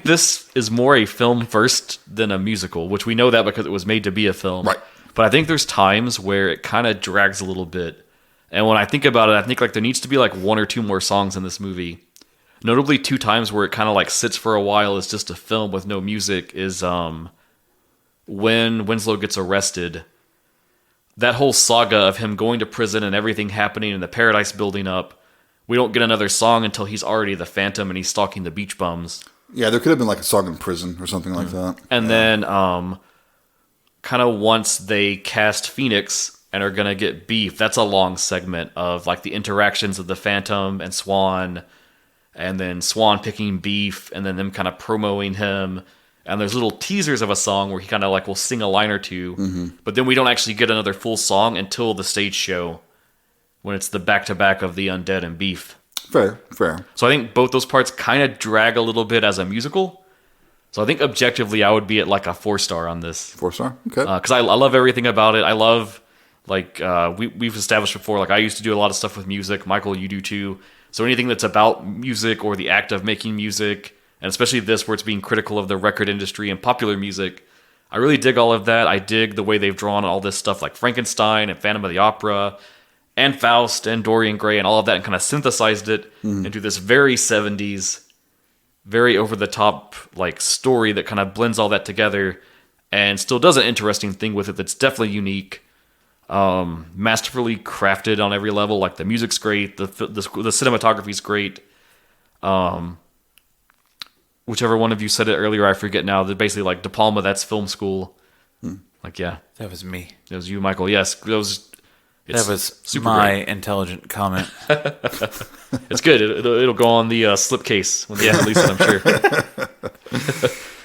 this is more a film first than a musical, which we know that because it was made to be a film. Right. But I think there's times where it kind of drags a little bit. And when I think about it, I think like there needs to be like 1 or 2 more songs in this movie. Notably 2 times where it kind of like sits for a while as just a film with no music is when Winslow gets arrested. That whole saga of him going to prison and everything happening and the paradise building up. We don't get another song until he's already the Phantom and he's stalking the beach bums. Yeah, there could have been like a song in prison or something like that. And then kind of once they cast Phoenix and are going to get Beef, that's a long segment of like the interactions of the Phantom and Swan, and then Swan picking Beef, and then them kind of promoting him. And there's little teasers of a song where he kind of like will sing a line or two, but then we don't actually get another full song until the stage show when it's the back-to-back of the Undead and Beef. Fair. So I think both those parts kind of drag a little bit as a musical, So I think objectively, I would be at like a 4-star on this. 4-star. Okay. Because I love everything about it. I love, like, we've established before, like, I used to do a lot of stuff with music. Michael, you do too. So anything that's about music or the act of making music, and especially this where it's being critical of the record industry and popular music, I really dig all of that. I dig the way they've drawn all this stuff like Frankenstein and Phantom of the Opera and Faust and Dorian Gray and all of that and kind of synthesized it into this very 70s, very over-the-top like story that kind of blends all that together and still does an interesting thing with it that's definitely unique. Masterfully crafted on every level. Like the music's great, the cinematography's great. Whichever one of you said it earlier, I forget now. That basically like De Palma, that's film school. Like yeah, That was me. it was you, Michael. Yes, that was Super great. intelligent comment. It's good. It'll go on the slipcase when they release it, I'm sure.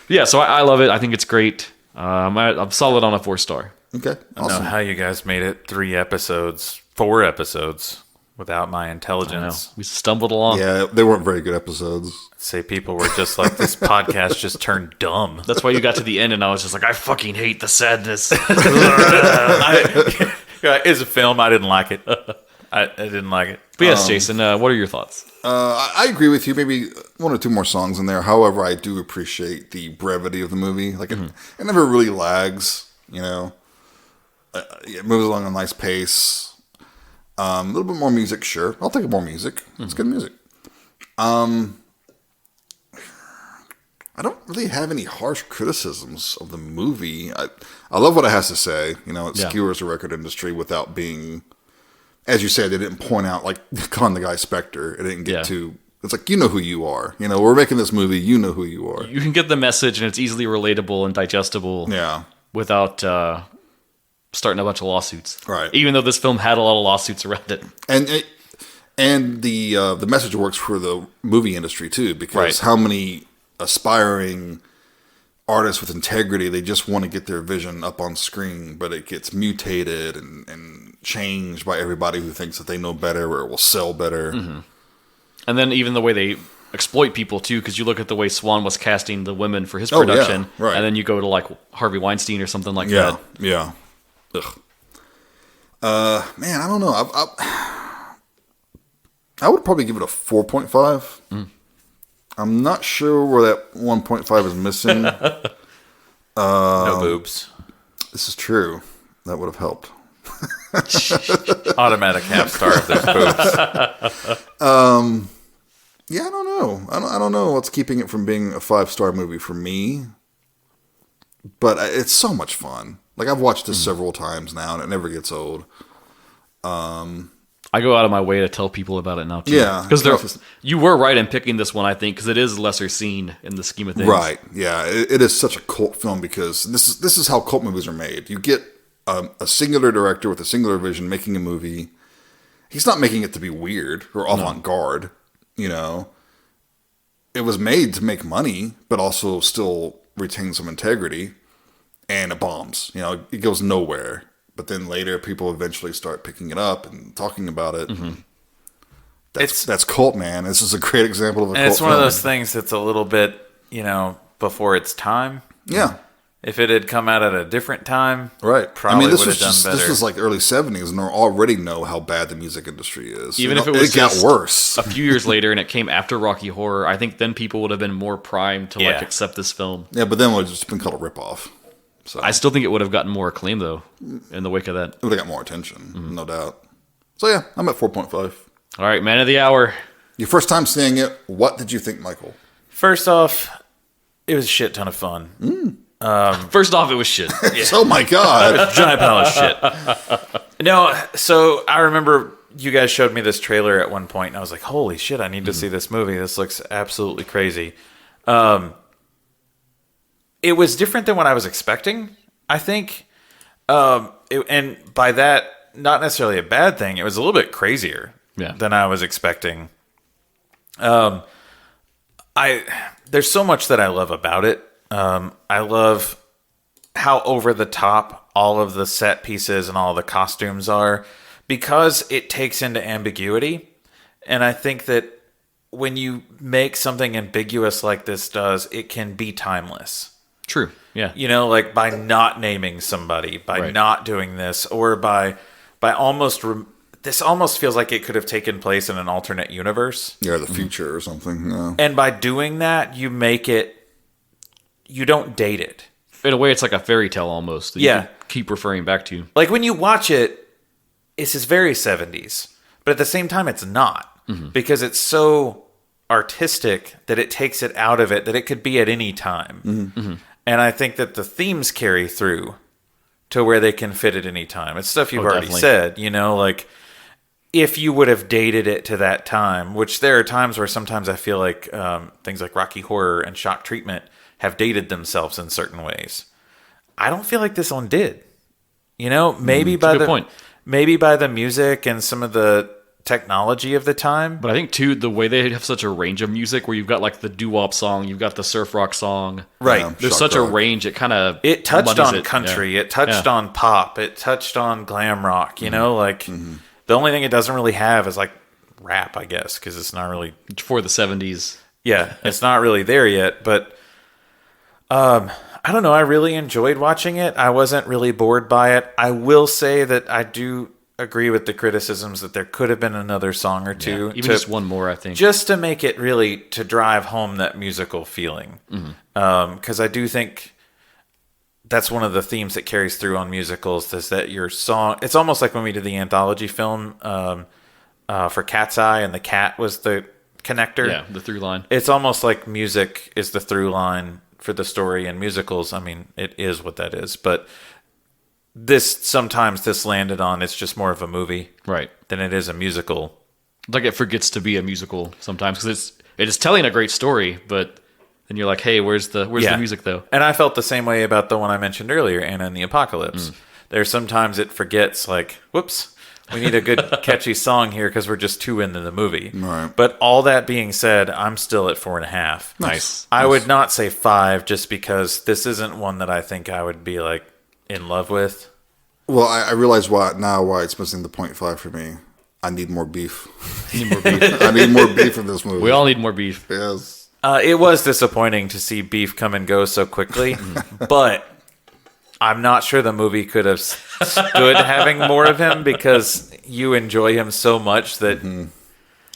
Yeah, so I love it. I think it's great. I'm solid on a 4-star. Okay. I don't know how you guys made it 4 episodes without my I know. intelligence. We stumbled along. Yeah, they weren't very good episodes. Say people were just like, this podcast just turned dumb. That's why you got to the end and I was just like, I fucking hate the sadness. It's a film. I didn't like it. I didn't like it. But yes, Jason, what are your thoughts? I agree with you. Maybe 1 or 2 more songs in there. However, I do appreciate the brevity of the movie. Like it never really lags. You know, it moves along a nice pace. A little bit more music, sure. I'll take more music. It's good music. I don't really have any harsh criticisms of the movie. I love what it has to say. You know, it skewers the record industry without being, as you said, they didn't point out, like, calling the guy Spectre. It didn't get too, it's like, you know who you are. You know, we're making this movie, you know who you are. You can get the message and it's easily relatable and digestible without starting a bunch of lawsuits. Right. Even though this film had a lot of lawsuits around it. And the message works for the movie industry, too, because how many aspiring artists with integrity, they just want to get their vision up on screen, but it gets mutated and changed by everybody who thinks that they know better or it will sell better. And then even the way they exploit people too, because you look at the way Swan was casting the women for his production, and then you go to like Harvey Weinstein or something like that. Yeah. Ugh. Man, I don't know. I would probably give it a 4.5. I'm not sure where that 1.5 is missing. No boobs. This is true. That would have helped. Automatic half star if there's boobs. Yeah, I don't know. I don't know what's keeping it from being a 5-star movie for me. But it's so much fun. Like, I've watched this several times now, and it never gets old. I go out of my way to tell people about it now too. Yeah. Because you were right in picking this one, I think, because it is lesser seen in the scheme of things. Right. Yeah. It is such a cult film because this is how cult movies are made. You get a singular director with a singular vision making a movie. He's not making it to be weird or avant-garde. You know, it was made to make money, but also still retain some integrity. And it bombs. You know, it goes nowhere. But then later, people eventually start picking it up and talking about it. That's cult, man. This is a great example of a cult film. And it's one of those things that's a little bit, you know, before its time. Yeah. If it had come out at a different time, right? Probably would have done better. This was like early 70s, and we already know how bad the music industry is. Even if it was got worse a few years later, and it came after Rocky Horror, I think then people would have been more primed to like accept this film. Yeah, but then it would have just been called a ripoff. So I still think it would have gotten more acclaim though, in the wake of that. It would have got more attention, no doubt. So yeah, I'm at 4.5. All right, man of the hour. Your first time seeing it, what did you think, Michael? First off, it was a shit ton of fun. First off, it was shit. Oh my god, giant pile of shit. No, so I remember you guys showed me this trailer at one point, and I was like, "Holy shit! I need to see this movie. This looks absolutely crazy." It was different than what I was expecting, I think, and by that, not necessarily a bad thing. It was a little bit crazier than I was expecting. There's so much that I love about it. I love how over the top all of the set pieces and all the costumes are because it takes into ambiguity. And I think that when you make something ambiguous like this does, it can be timeless. True. Yeah. You know, like by not naming somebody, by Right. not doing this, or by almost this almost feels like it could have taken place in an alternate universe. Yeah, the future or something. Yeah. And by doing that, you don't date it. In a way, it's like a fairy tale almost. That you Yeah. can keep referring back to. Like when you watch it, it's just very 70s. But at the same time, it's not. Because it's so artistic that it takes it out of it, that it could be at any time. And I think that the themes carry through to where they can fit at any time. It's stuff you've already definitely. said, you know, like if you would have dated it to that time, which there are times where sometimes I feel like things like Rocky Horror and Shock Treatment have dated themselves in certain ways. I don't feel like this one did. You know, maybe by good point. maybe by the music and some of the technology of the time. But I think, too, the way they have such a range of music where you've got, like, the doo-wop song, you've got the surf rock song. Right. Yeah. There's Shock such a rock. range, it kind of It touched on Yeah. country. It touched on pop. It touched on glam rock. You know, like the only thing it doesn't really have is like rap, I guess, because it's not really. For the 70s. Yeah, it's not really there yet. But I don't know. I really enjoyed watching it. I wasn't really bored by it. I will say that I do agree with the criticisms that there could have been another song or two. Even just one more, I think. Just to make it really to drive home that musical feeling. Because I do think that's one of the themes that carries through on musicals is that your song, it's almost like when we did the anthology film for Cat's Eye and the cat was the connector. Yeah, the through line. It's almost like music is the through line for the story, and musicals, I mean, it is what that is. But sometimes this landed on, it's just more of a movie Right. than it is a musical. Like, it forgets to be a musical sometimes because it is telling a great story, but then you're like, hey, where's the music, though? And I felt the same way about the one I mentioned earlier, Anna and the Apocalypse. There's sometimes it forgets, like, whoops, we need a good catchy song here because we're just too into the movie. Right. But all that being said, I'm still at 4.5. Nice. I would not say 5 just because this isn't one that I think I would be like in love with. Well, I realize why it's missing the 0.5 for me. I need more beef. Need more beef. I need more beef in this movie. We all need more beef. Yes. It was disappointing to see beef come and go so quickly, but I'm not sure the movie could have stood having more of him because you enjoy him so much that.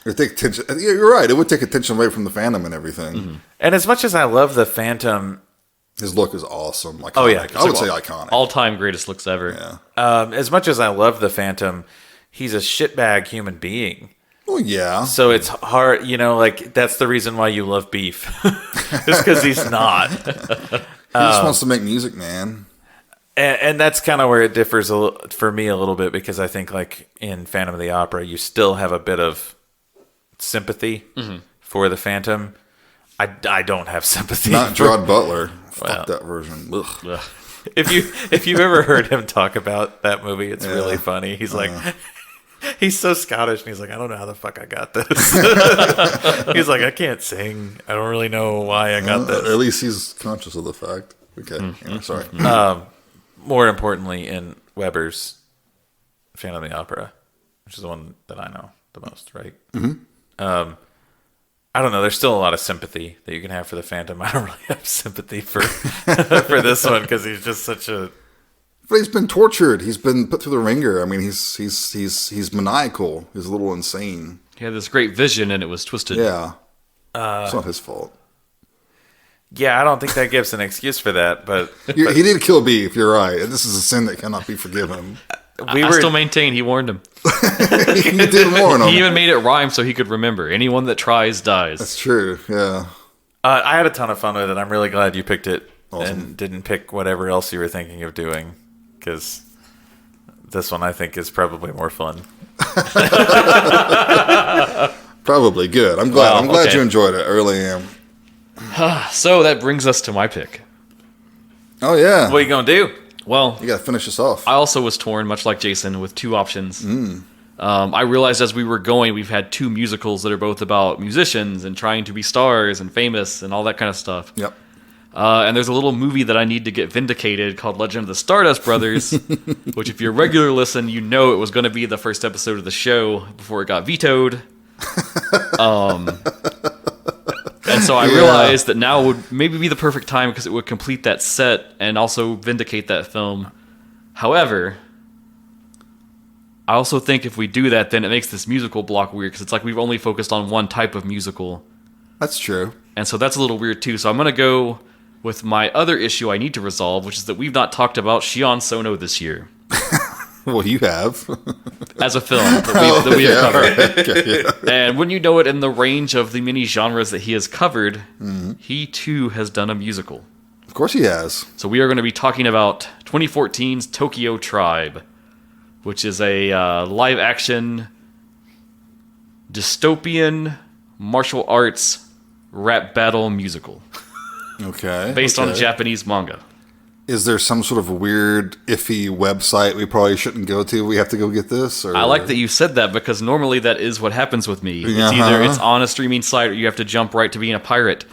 It take attention. Yeah, you're right. It would take attention away from the Phantom and everything. And as much as I love the Phantom, His look is awesome. Iconic. Oh, yeah. I would say iconic. All-time greatest looks ever. Yeah. as much as I love the Phantom, he's a shitbag human being. Well, yeah. So it's hard, you know, like that's the reason why you love beef. Just because he's not. He just wants to make music, man. And that's kind of where it differs for me a little bit because I think like in Phantom of the Opera, you still have a bit of sympathy for the Phantom. I don't have sympathy. Not Gerard Butler. Well. Fuck that version. Ugh. Ugh. If you've ever heard him talk about that movie, it's really funny. He's like, he's so Scottish, and he's like, I don't know how the fuck I got this. He's like, I can't sing. I don't really know why I got this. At least he's conscious of the fact. Okay. Yeah, sorry. More importantly, in Weber's Phantom of the Opera, which is the one that I know the most, right? I don't know. There's still a lot of sympathy that you can have for the Phantom. I don't really have sympathy for for this one because he's just such a. But he's been tortured. He's been put through the ringer. I mean, he's maniacal. He's a little insane. He had this great vision, and it was twisted. Yeah. It's not his fault. Yeah, I don't think that gives an excuse for that, but He did kill Beef. You're right. And this is a sin that cannot be forgiven. I still maintain he warned him. He did warn him. He even made it rhyme so he could remember. Anyone that tries dies. That's true. Yeah. I had a ton of fun with it. I'm really glad you picked it Awesome. and didn't pick whatever else you were thinking of doing because this one I think is probably more fun. Probably good. I'm glad. Well, I'm glad okay. you enjoyed it. I really am. So that brings us to my pick. Oh yeah. What are you going to do? Well, You got to finish this off. I also was torn, much like Jason, with two options. I realized as we were going, we've had two musicals that are both about musicians and trying to be stars and famous and all that kind of stuff. Yep. And there's a little movie that I need to get vindicated called Legend of the Stardust Brothers, which if you're a regular listen, you know it was going to be the first episode of the show before it got vetoed. So I Yeah. realized that now would maybe be the perfect time because it would complete that set and also vindicate that film. However, I also think if we do that, then it makes this musical block weird because it's like we've only focused on one type of musical. That's true. And so that's a little weird too. So I'm going to go with my other issue I need to resolve, which is that we've not talked about Shion Sono this year Well, you have. as a film that we have yeah, covered. right. Okay, yeah. And when you know it in the range of the many genres that he has covered, he too has done a musical. Of course he has. So we are going to be talking about 2014's Tokyo Tribe, which is a live-action dystopian martial arts rap battle musical Okay. based on okay. Japanese manga. Is there some sort of weird, iffy website we probably shouldn't go to? We have to go get this? Or? I like that you said that because normally that is what happens with me. It's Uh-huh. either it's on a streaming site or you have to jump right to being a pirate.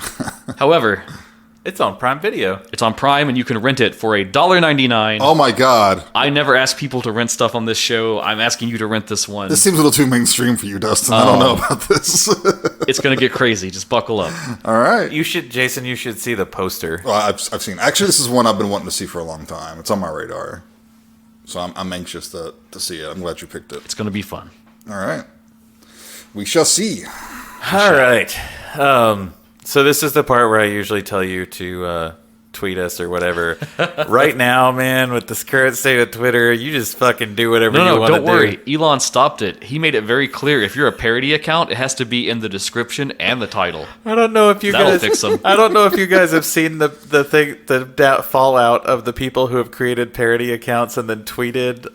However, It's on Prime Video. it's on Prime and you can rent it for $1.99. Oh my god. I never ask people to rent stuff on this show. I'm asking you to rent this one. This seems a little too mainstream for you, Dustin. I don't know about this. It's going to get crazy. Just buckle up. All right. Jason, you should see the poster. Well, I've seen. Actually, this is one I've been wanting to see for a long time. It's on my radar. So I'm anxious to see it. I'm glad you picked it. It's going to be fun. All right. We shall see. All right. So this is the part where I usually tell you to tweet us or whatever. Right now, man, with this current state of Twitter, you just fucking do whatever you No, want to don't do. worry. Elon stopped it. He made it very clear. If you're a parody account, it has to be in the description and the title. I don't know if you That'll guys. fix 'em. I don't know if you guys have seen the fallout of the people who have created parody accounts and then tweeted.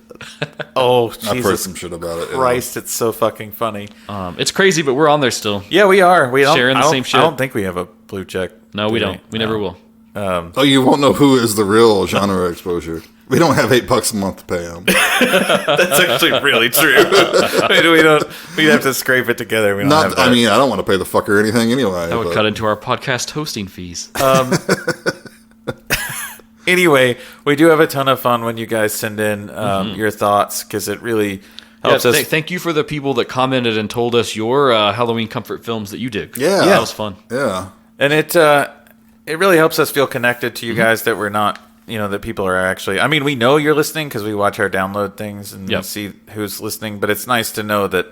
Oh, I've heard Jesus some shit about it. yeah. Christ! It's so fucking funny. It's crazy, but we're on there still. Yeah, we are. We don't, Sharing the I don't- same shit. I don't think we have a blue check. No, we do don't. We never will. Oh, you won't know who is the real genre exposure. We don't have $8 a month to pay them. That's actually really true. we don't. We'd have to scrape it together. We don't have Not. that. I mean, I don't want to pay the fucker anything anyway. That would but- cut into our podcast hosting fees. Anyway, we do have a ton of fun when you guys send in your thoughts because it really helps us. Thank you for the people that commented and told us your Halloween comfort films that you did. Yeah. That was fun. Yeah. And it really helps us feel connected to you guys that we're not, that people are actually. I mean, we know you're listening because we watch our download things and Yep. see who's listening. But it's nice to know that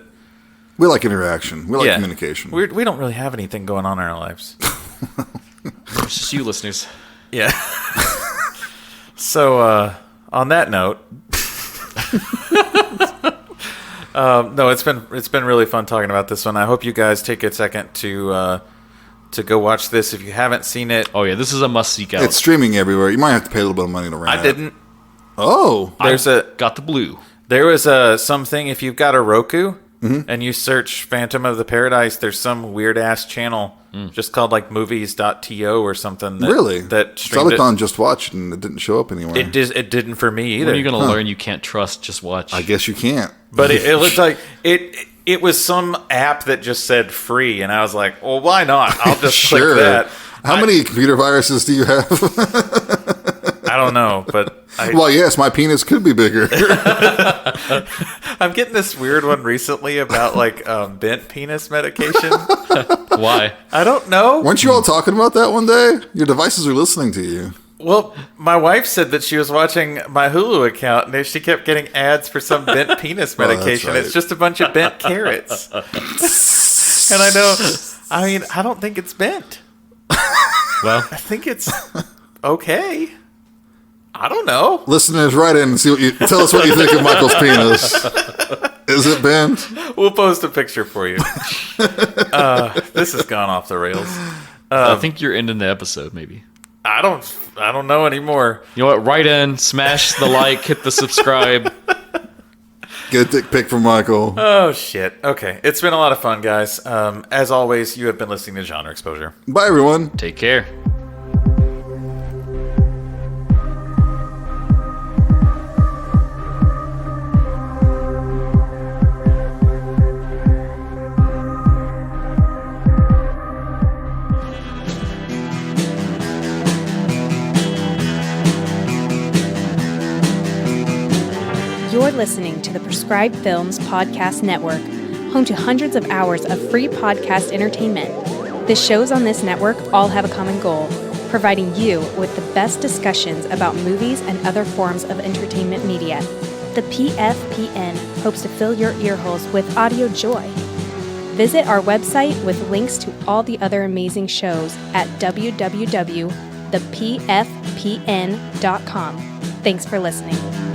We like interaction. We like communication. we don't really have anything going on in our lives. It's just you listeners. Yeah. So on that note, no, it's been really fun talking about this one. I hope you guys take a second to go watch this if you haven't seen it. Oh, yeah, this is a must seek out. It's streaming everywhere. You might have to pay a little bit of money to rent I it. didn't. Oh. Got the blue. There was something, if you've got a Roku and you search Phantom of the Paradise, there's some weird ass channel just called like movies.to or something. Really? That So I streamed looked it. on Just Watch and it didn't show up anywhere. It didn't for me either. When are you going to learn you can't trust? Just watch. I guess you can't. But it looked like it was some app that just said free, and I was like, well, why not? I'll just Sure. click that. How many computer viruses do you have? I don't know, but Well, yes, my penis could be bigger. I'm getting this weird one recently about like bent penis medication. Why? I don't know. Weren't you all talking about that one day? Your devices are listening to you. Well, my wife said that she was watching my Hulu account and she kept getting ads for some bent penis Oh, that's medication. right. It's just a bunch of bent carrots. And I don't think it's bent. Well, I think it's okay. I don't know. Listeners, write in and tell us what you think of Michael's penis. Is it bent? We'll post a picture for you. This has gone off the rails. I think you're ending the episode, maybe. I don't know anymore. You know what? Write in, smash the like, hit the subscribe. Get a dick pic from Michael. Oh shit. Okay. It's been a lot of fun, guys. As always, you have been listening to Genre Exposure. Bye, everyone. Take care. You're listening to the Prescribed Films Podcast Network, home to hundreds of hours of free podcast entertainment. The shows on this network all have a common goal, providing you with the best discussions about movies and other forms of entertainment media. The PFPN hopes to fill your earholes with audio joy. Visit our website with links to all the other amazing shows at www.thepfpn.com. Thanks for listening.